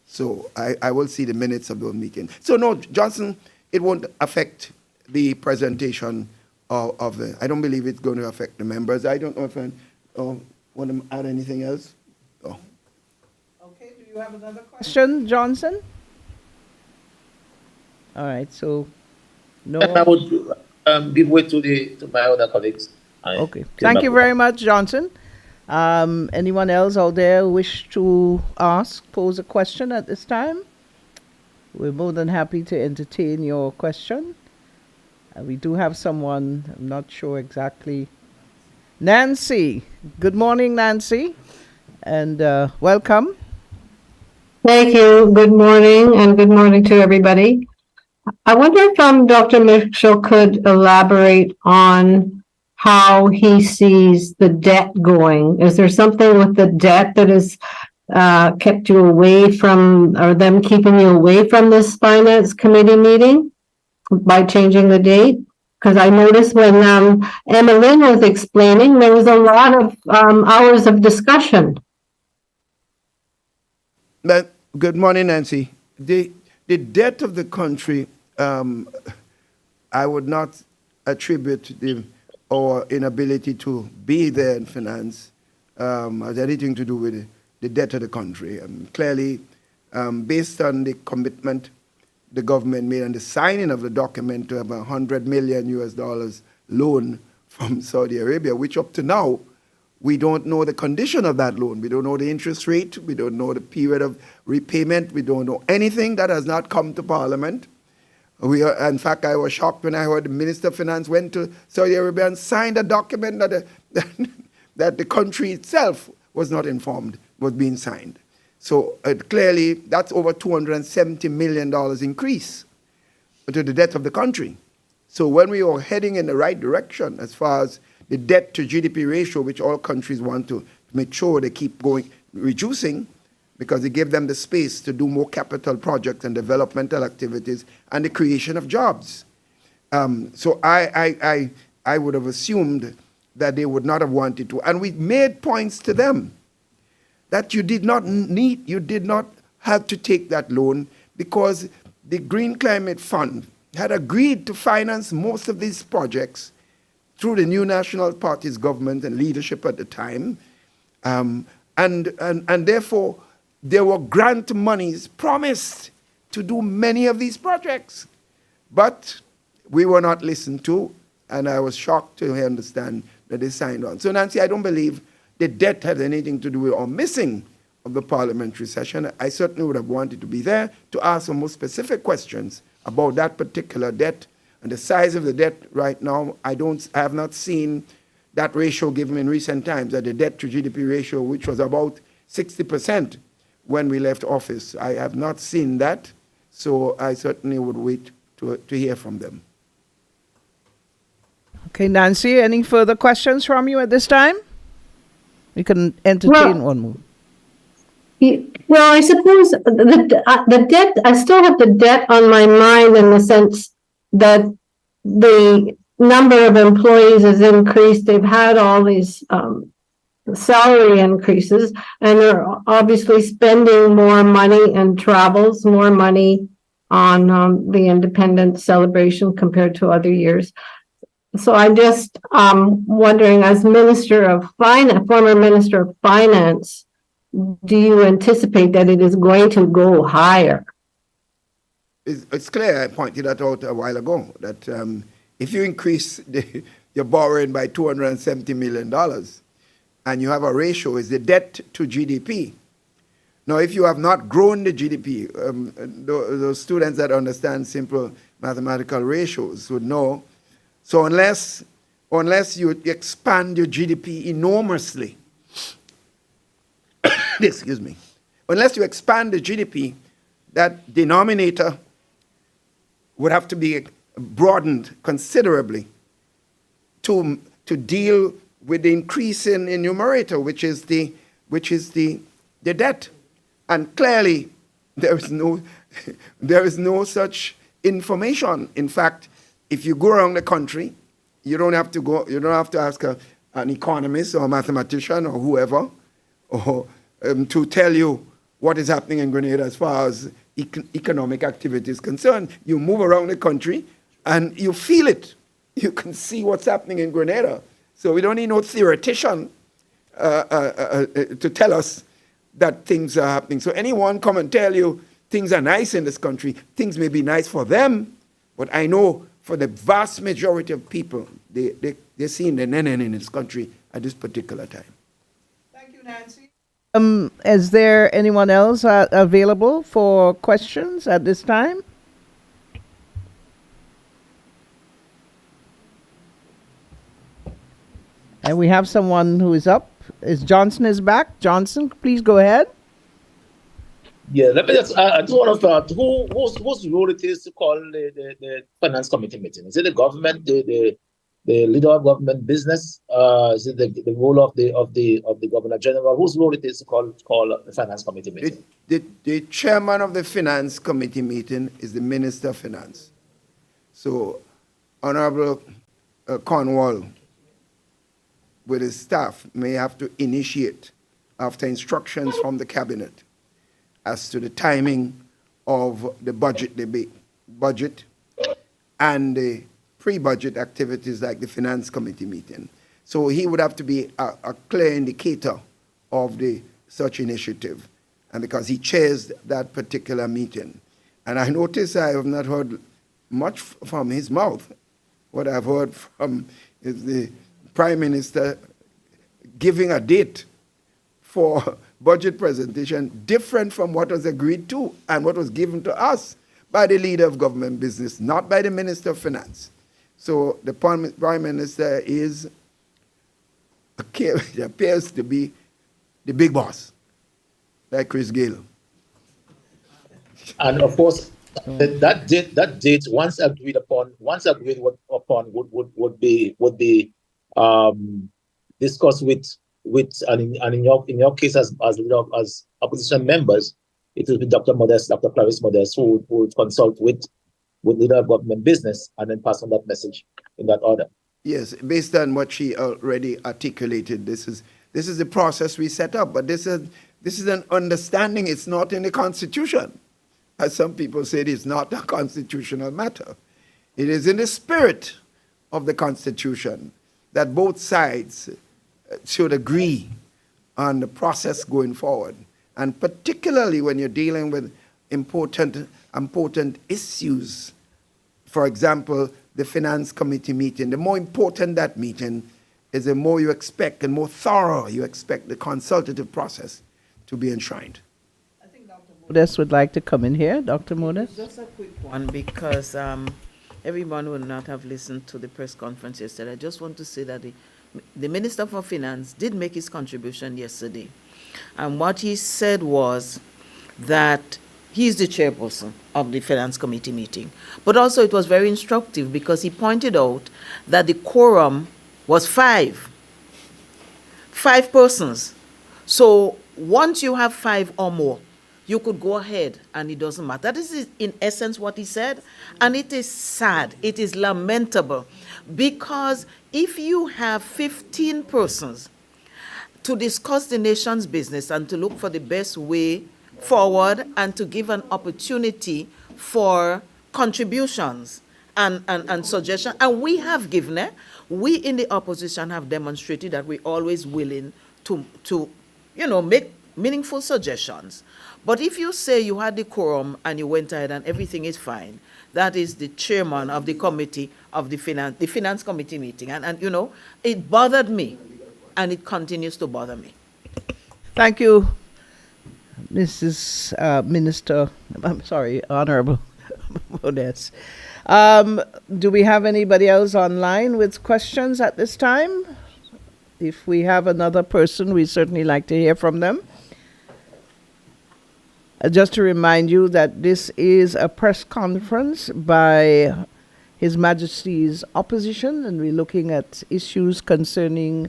So I will see the minutes of those meetings. So no, Johnson, it won't affect the presentation of the, I don't believe it's going to affect the members. I don't know if I want to add anything else. Oh. Okay, do you have another question, Johnson? All right, so no. I would give way to my other colleagues. Okay, thank you very much, Johnson. Anyone else out there wish to pose a question at this time? We're more than happy to entertain your question. We do have someone, I'm not sure exactly. Nancy. Good morning, Nancy, and welcome. Thank you. Good morning, and good morning to everybody. I wonder if Dr. Mitchell could elaborate on how he sees the debt going. Is there something with the debt that has kept you away from, or them keeping you away from this finance committee meeting by changing the date? Because I noticed when Emmeline was explaining, there was a lot of hours of discussion. Good morning, Nancy. The debt of the country, I would not attribute our inability to be there in finance has anything to do with the debt of the country. Clearly, based on the commitment the government made and the signing of the document to have $100 million US loan from Saudi Arabia, which up to now, we don't know the condition of that loan. We don't know the interest rate. We don't know the period of repayment. We don't know anything that has not come to Parliament. In fact, I was shocked when I heard the Minister of Finance went to Saudi Arabia and signed a document that the country itself was not informed was being signed. So clearly, that's over $270 million increase to the debt of the country. So when we are heading in the right direction as far as the debt to GDP ratio, which all countries want to make sure they keep reducing, because it gives them the space to do more capital projects and developmental activities and the creation of jobs. So I would have assumed that they would not have wanted to. And we made points to them that you did not have to take that loan because the Green Climate Fund had agreed to finance most of these projects through the new National Party's government and leadership at the time. And therefore, there were grant monies promised to do many of these projects. But we were not listened to, and I was shocked to understand that they signed on. So, Nancy, I don't believe the debt had anything to do with our missing of the parliamentary session. I certainly would have wanted to be there to ask some more specific questions about that particular debt and the size of the debt right now. I have not seen that ratio given in recent times, that the debt to GDP ratio, which was about 60% when we left office. I have not seen that, so I certainly would wait to hear from them. Okay, Nancy, any further questions from you at this time? You can entertain one more. Well, I suppose the debt, I still have the debt on my mind in the sense that the number of employees has increased. They've had all these salary increases, and they're obviously spending more money in travels, more money on the independence celebration compared to other years. So I'm just wondering, as Minister of Finance, former Minister of Finance, do you anticipate that it is going to go higher? It's clear, I pointed that out a while ago, that if you increase your borrowing by $270 million and you have a ratio, is the debt to GDP. Now, if you have not grown the GDP, those students that understand simple mathematical ratios would know. So unless you expand your GDP enormously, excuse me, unless you expand the GDP, that denominator would have to be broadened considerably to deal with the increase in numerator, which is the debt. And clearly, there is no such information. In fact, if you go around the country, you don't have to ask an economist or a mathematician or whoever, or to tell you what is happening in Grenada as far as economic activity is concerned. You move around the country and you feel it. You can see what's happening in Grenada. So we don't need no theoretician to tell us that things are happening. So anyone come and tell you things are nice in this country, things may be nice for them, but I know for the vast majority of people, they're seeing the nenen in this country at this particular time. Thank you, Nancy. Is there anyone else available for questions at this time? And we have someone who is up. Johnson is back. Johnson, please go ahead. Yeah, let me just, I just want to start. Whose role it is to call the finance committee meeting? Is it the government, the leader of government business? Is it the role of the governor general? Whose role it is to call the finance committee meeting? The chairman of the finance committee meeting is the minister of finance. So, Honorable Cornwall, with his staff, may have to initiate, after instructions from the cabinet, as to the timing of the budget debate, budget and the pre-budget activities like the finance committee meeting. So he would have to be a clear indicator of such initiative, and because he chairs that particular meeting. And I notice I have not heard much from his mouth. What I've heard from is the Prime Minister giving a date for budget presentation different from what was agreed to and what was given to us by the leader of government business, not by the Minister of Finance. So the Prime Minister appears to be the big boss, like Chris Gale. And of course, that date, once agreed upon, would be discussed with and in your case as opposition members, it will be Dr. Clarice Modest, who will consult with leader of government business and then pass on that message in that order. Yes, based on what she already articulated, this is the process we set up. But this is an understanding. It's not in the Constitution, as some people say. It's not a constitutional matter. It is in the spirit of the Constitution that both sides should agree on the process going forward, and particularly when you're dealing with important issues. For example, the finance committee meeting. The more important that meeting is, the more you expect and more thorough you expect the consultative process to be enshrined. I think Dr. Modest would like to come in here. Dr. Modest? Just a quick one, because everyone will not have listened to the press conference yesterday. I just want to say that the Minister for Finance did make his contribution yesterday. And what he said was that he is the chairperson of the Finance Committee meeting. But also it was very instructive because he pointed out that the quorum was 5 persons. So once you have 5 or more, you could go ahead and it doesn't matter. That is in essence what he said. And it is sad, it is lamentable, because if you have 15 persons to discuss the nation's business and to look for the best way forward and to give an opportunity for contributions and suggestions, and we have given it, we in the opposition have demonstrated that we're always willing to make meaningful suggestions. But if you say you had the quorum and you went ahead and everything is fine, that is the chairman of the committee of the finance committee meeting. And it bothered me, and it continues to bother me. Thank you, Honorable Modest. Do we have anybody else online with questions at this time? If we have another person, we'd certainly like to hear from them. Just to remind you that this is a press conference by His Majesty's opposition, and we're looking at issues concerning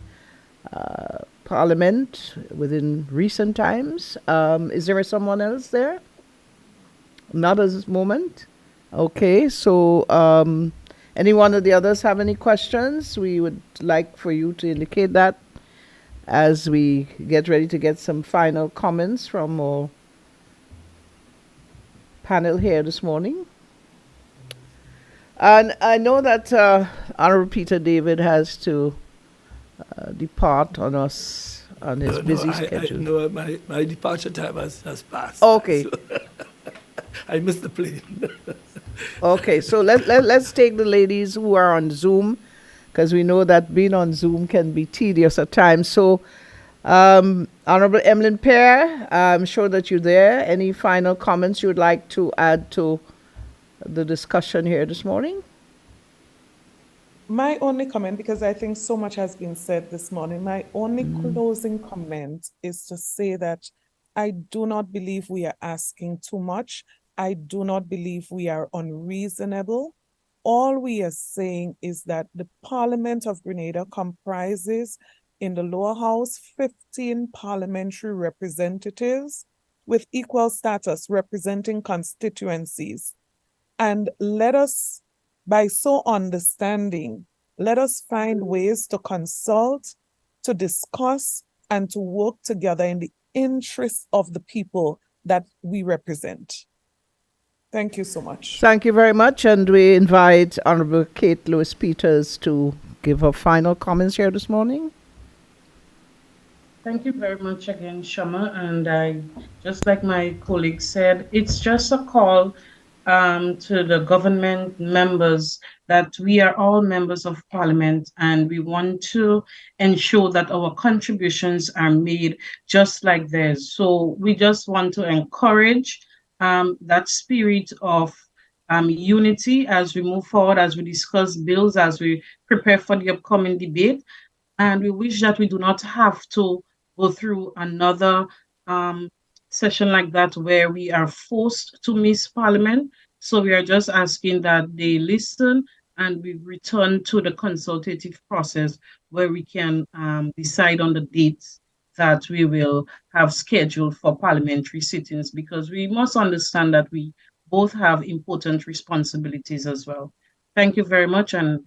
Parliament within recent times. Is there someone else there? Not at this moment. Okay, so Any one of the others have any questions? We would like for you to indicate that as we get ready to get some final comments from our panel here this morning. And I know that Honorable Peter David has to depart on us on his busy schedule. No, my departure time has passed. Okay. So I missed the plane. Okay, so let's take the ladies who are on Zoom, because we know that being on Zoom can be tedious at times. So, Honorable Emmeline Pear, I'm sure that you're there. Any final comments you would like to add to the discussion here this morning? My only comment, because I think so much has been said this morning, my only closing comment is to say that I do not believe we are asking too much. I do not believe we are unreasonable. All we are saying is that the Parliament of Grenada comprises, in the lower house, 15 parliamentary representatives with equal status representing constituencies. And let us, by so understanding, let us find ways to consult, to discuss, and to work together in the interest of the people that we represent. Thank you so much. Thank you very much. And we invite Honorable Kate Lewis-Peters to give her final comments here this morning. Thank you very much again, Shama. And I, just like my colleague said, it's just a call to the government members that we are all members of Parliament, and we want to ensure that our contributions are made just like theirs. So we just want to encourage that spirit of unity as we move forward, as we discuss bills, as we prepare for the upcoming debate. And we wish that we do not have to go through another session like that where we are forced to miss Parliament. So we are just asking that they listen and we return to the consultative process where we can decide on the dates that we will have scheduled for parliamentary sittings, because we must understand that we both have important responsibilities as well. Thank you very much, and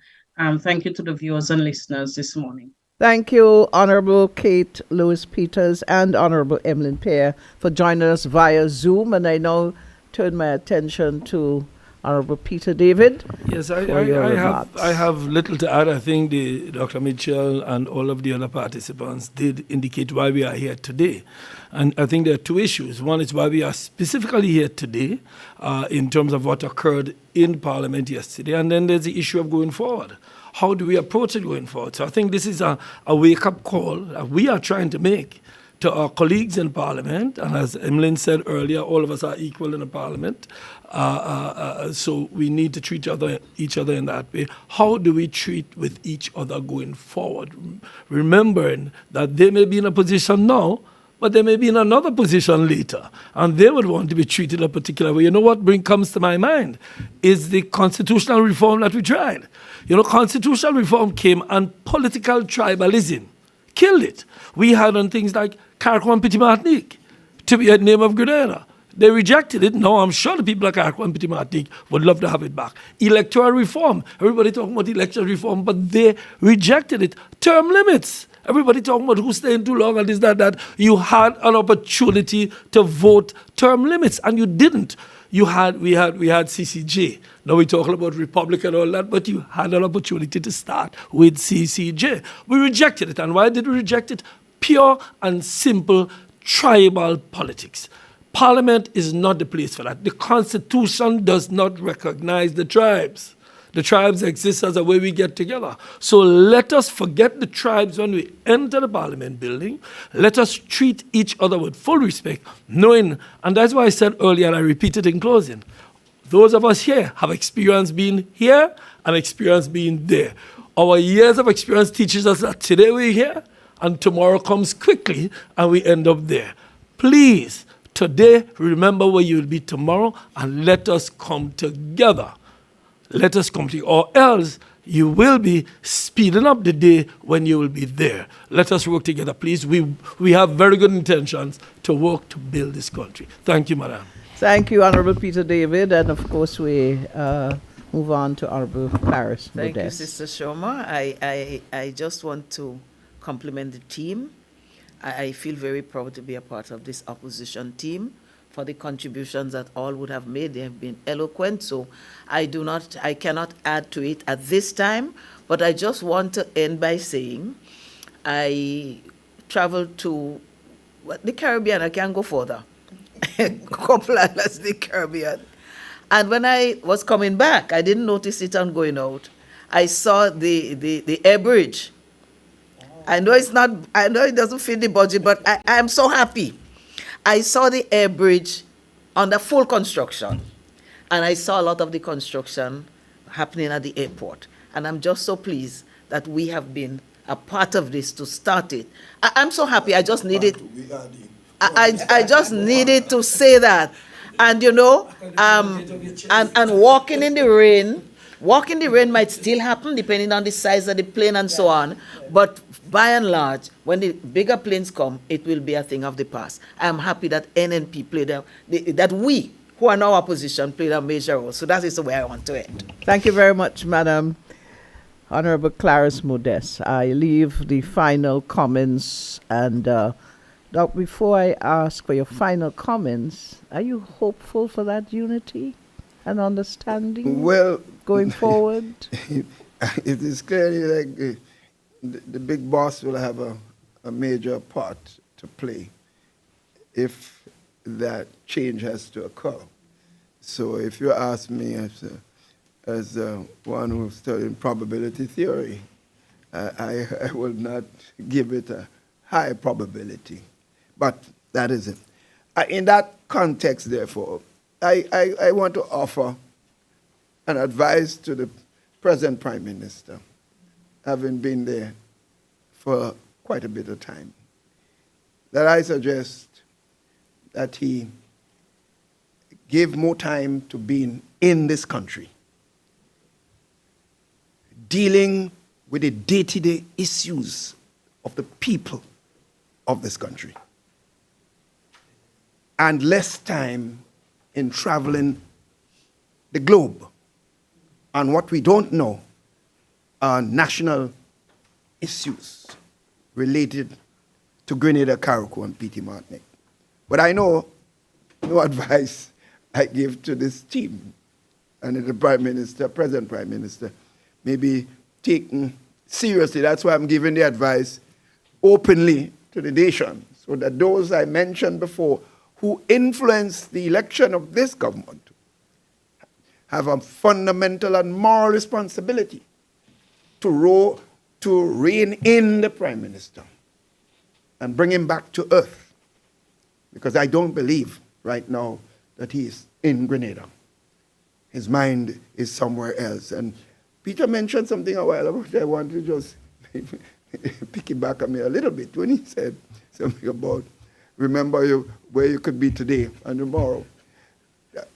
thank you to the viewers and listeners this morning. Thank you, Honorable Kate Lewis-Peters and Honorable Emmeline Pear, for joining us via Zoom. And I now turn my attention to Honorable Peter David. Yes, I have little to add. I think Dr. Mitchell and all of the other participants did indicate why we are here today. And I think there are two issues. One is why we are specifically here today in terms of what occurred in Parliament yesterday. And then there's the issue of going forward. How do we approach it going forward? So I think this is a wake-up call that we are trying to make to our colleagues in Parliament. And as Emmeline said earlier, all of us are equal in the Parliament. So we need to treat each other in that way. How do we treat with each other going forward? Remembering that they may be in a position now, but they may be in another position later, and they would want to be treated a particular way. You know what comes to my mind is the constitutional reform that we tried. You know, constitutional reform came and political tribalism killed it. We had on things like Carquois and Petit Martinique to be a name of Grenada. They rejected it. Now I'm sure the people of Carquois and Petit Martinique would love to have it back. Electoral reform. Everybody talking about electoral reform, but they rejected it. Term limits. Everybody talking about who's staying too long and this, that. You had an opportunity to vote term limits, and you didn't. We had CCJ. Now we're talking about Republic and all that, but you had an opportunity to start with CCJ. We rejected it. And why did we reject it? Pure and simple tribal politics. Parliament is not the place for that. The Constitution does not recognize the tribes. The tribes exist as a way we get together. So let us forget the tribes when we enter the Parliament building. Let us treat each other with full respect, knowing, and that's why I said earlier, and I repeat it in closing, those of us here have experience being here and experience being there. Our years of experience teaches us that today we're here and tomorrow comes quickly and we end up there. Please, today, remember where you will be tomorrow, and let us come together. Let us come together, or else you will be speeding up the day when you will be there. Let us work together, please. We have very good intentions to work to build this country. Thank you, Madam. Thank you, Honorable Peter David. And of course, we move on to Honorable Clarice Thank you, Modest. Sister Shoma. I just want to compliment the team. I feel very proud to be a part of this opposition team for the contributions that all would have made. They have been eloquent, so I cannot add to it at this time, but I just want to end by saying I traveled to the Caribbean. I can go further. A couple islands in the Caribbean. And when I was coming back, I didn't notice it on going out. I saw the air bridge. I know it doesn't fit the budget, but I'm so happy. I saw the air bridge under full construction, and I saw a lot of the construction happening at the airport. And I'm just so pleased that we have been a part of this to start it. I'm so happy. I just needed, I just needed to say that. And and walking in the rain might still happen depending on the size of the plane and so on. But by and large, when the bigger planes come, it will be a thing of the past. I'm happy that NNP played that we, who are now opposition, played a major role. So that is the way I want to end. Thank you very much, Madam Honorable Clarice Modest. I leave the final comments, and Doc, before I ask for your final comments, are you hopeful for that unity and understanding going forward? It is clearly like the big boss will have a major part to play if that change has to occur. So if you ask me as one who's studying probability theory, I will not give it a high probability. But that is it. In that context, therefore, I want to offer an advice to the present Prime Minister, having been there for quite a bit of time, that I suggest that he give more time to being in this country, dealing with the day-to-day issues of the people of this country, and less time in traveling the globe on what we don't know are national issues related to Grenada, Carriacou, and P.T. Martinique. But I know no advice I give to this team and the Prime Minister, present Prime Minister, may be taken seriously. That's why I'm giving the advice openly to the nation, so that those I mentioned before who influence the election of this government have a fundamental and moral responsibility to rein in the Prime Minister and bring him back to earth. Because I don't believe right now that he is in Grenada. His mind is somewhere else. And Peter mentioned something a while ago. I want to just pick it back on me a little bit when he said something about remember where you could be today and tomorrow.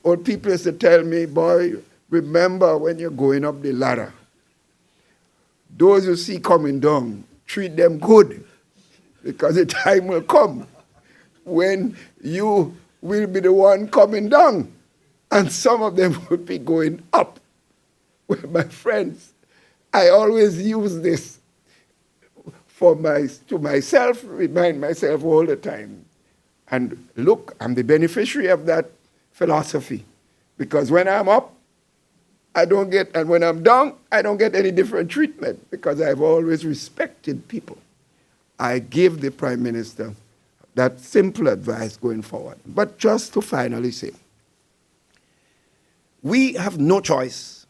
Old people used to tell me, boy, remember when you're going up the ladder. Those you see coming down, treat them good, because the time will come when you will be the one coming down, and some of them will be going up. Well, my friends, I always use this to myself, remind myself all the time. And look, I'm the beneficiary of that philosophy, because when I'm up, I don't get, and when I'm down, I don't get any different treatment, because I've always respected people. I give the Prime Minister that simple advice going forward. But just to finally say, we have no choice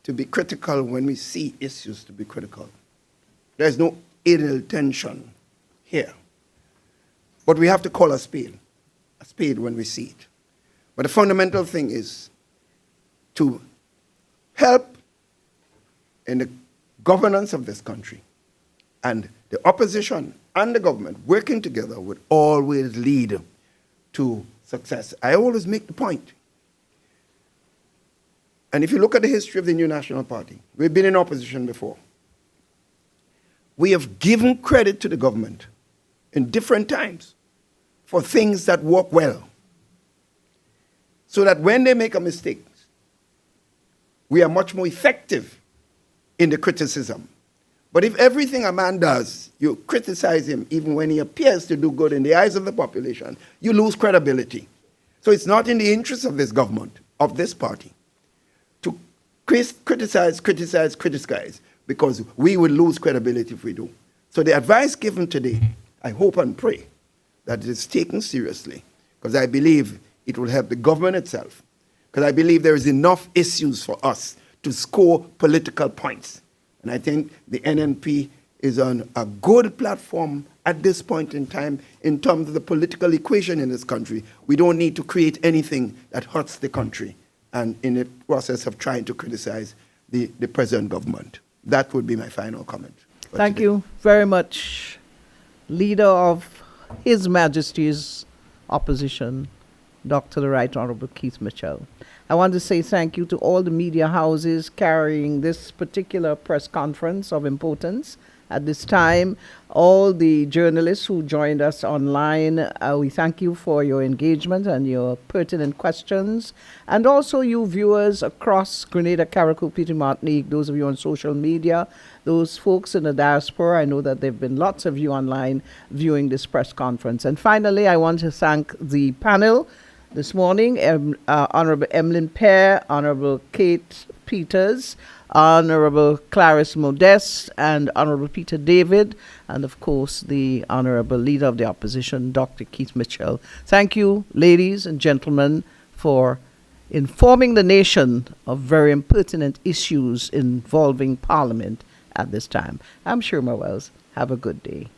to be critical when we see issues to be critical. There's no ill intention here. But we have to call a spade when we see it. But the fundamental thing is to help in the governance of this country, and the opposition and the government working together would always lead to success. I always make the point. And if you look at the history of the New National Party, we've been in opposition before. We have given credit to the government in different times for things that work well, so that when they make a mistake, we are much more effective in the criticism. But if everything a man does, you criticize him even when he appears to do good in the eyes of the population, you lose credibility. So it's not in the interest of this government, of this party, to criticize, because we will lose credibility if we do. So the advice given today, I hope and pray that it is taken seriously, because I believe it will help the government itself, because I believe there is enough issues for us to score political points. And I think the NNP is on a good platform at this point in time in terms of the political equation in this country. We don't need to create anything that hurts the country and in the process of trying to criticize the present government. That would be my final comment. Thank you very much, Leader of His Majesty's Opposition, Dr. the Right Honorable Keith Mitchell. I want to say thank you to all the media houses carrying this particular press conference of importance at this time. All the journalists who joined us online, we thank you for your engagement and your pertinent questions. And also you viewers across Grenada, Carriacou, Petite Martinique, those of you on social media, those folks in the diaspora. I know that there have been lots of you online viewing this press conference. And finally, I want to thank the panel this morning, Honorable Emmeline Pear, Honorable Kate Peters, Honorable Clarice Modeste, and Honorable Peter David, and of course the Honorable Leader of the Opposition, Dr. Keith Mitchell. Thank you, ladies and gentlemen, for informing the nation of very pertinent issues involving Parliament at this time. I'm Shirma Wells. Have a good day.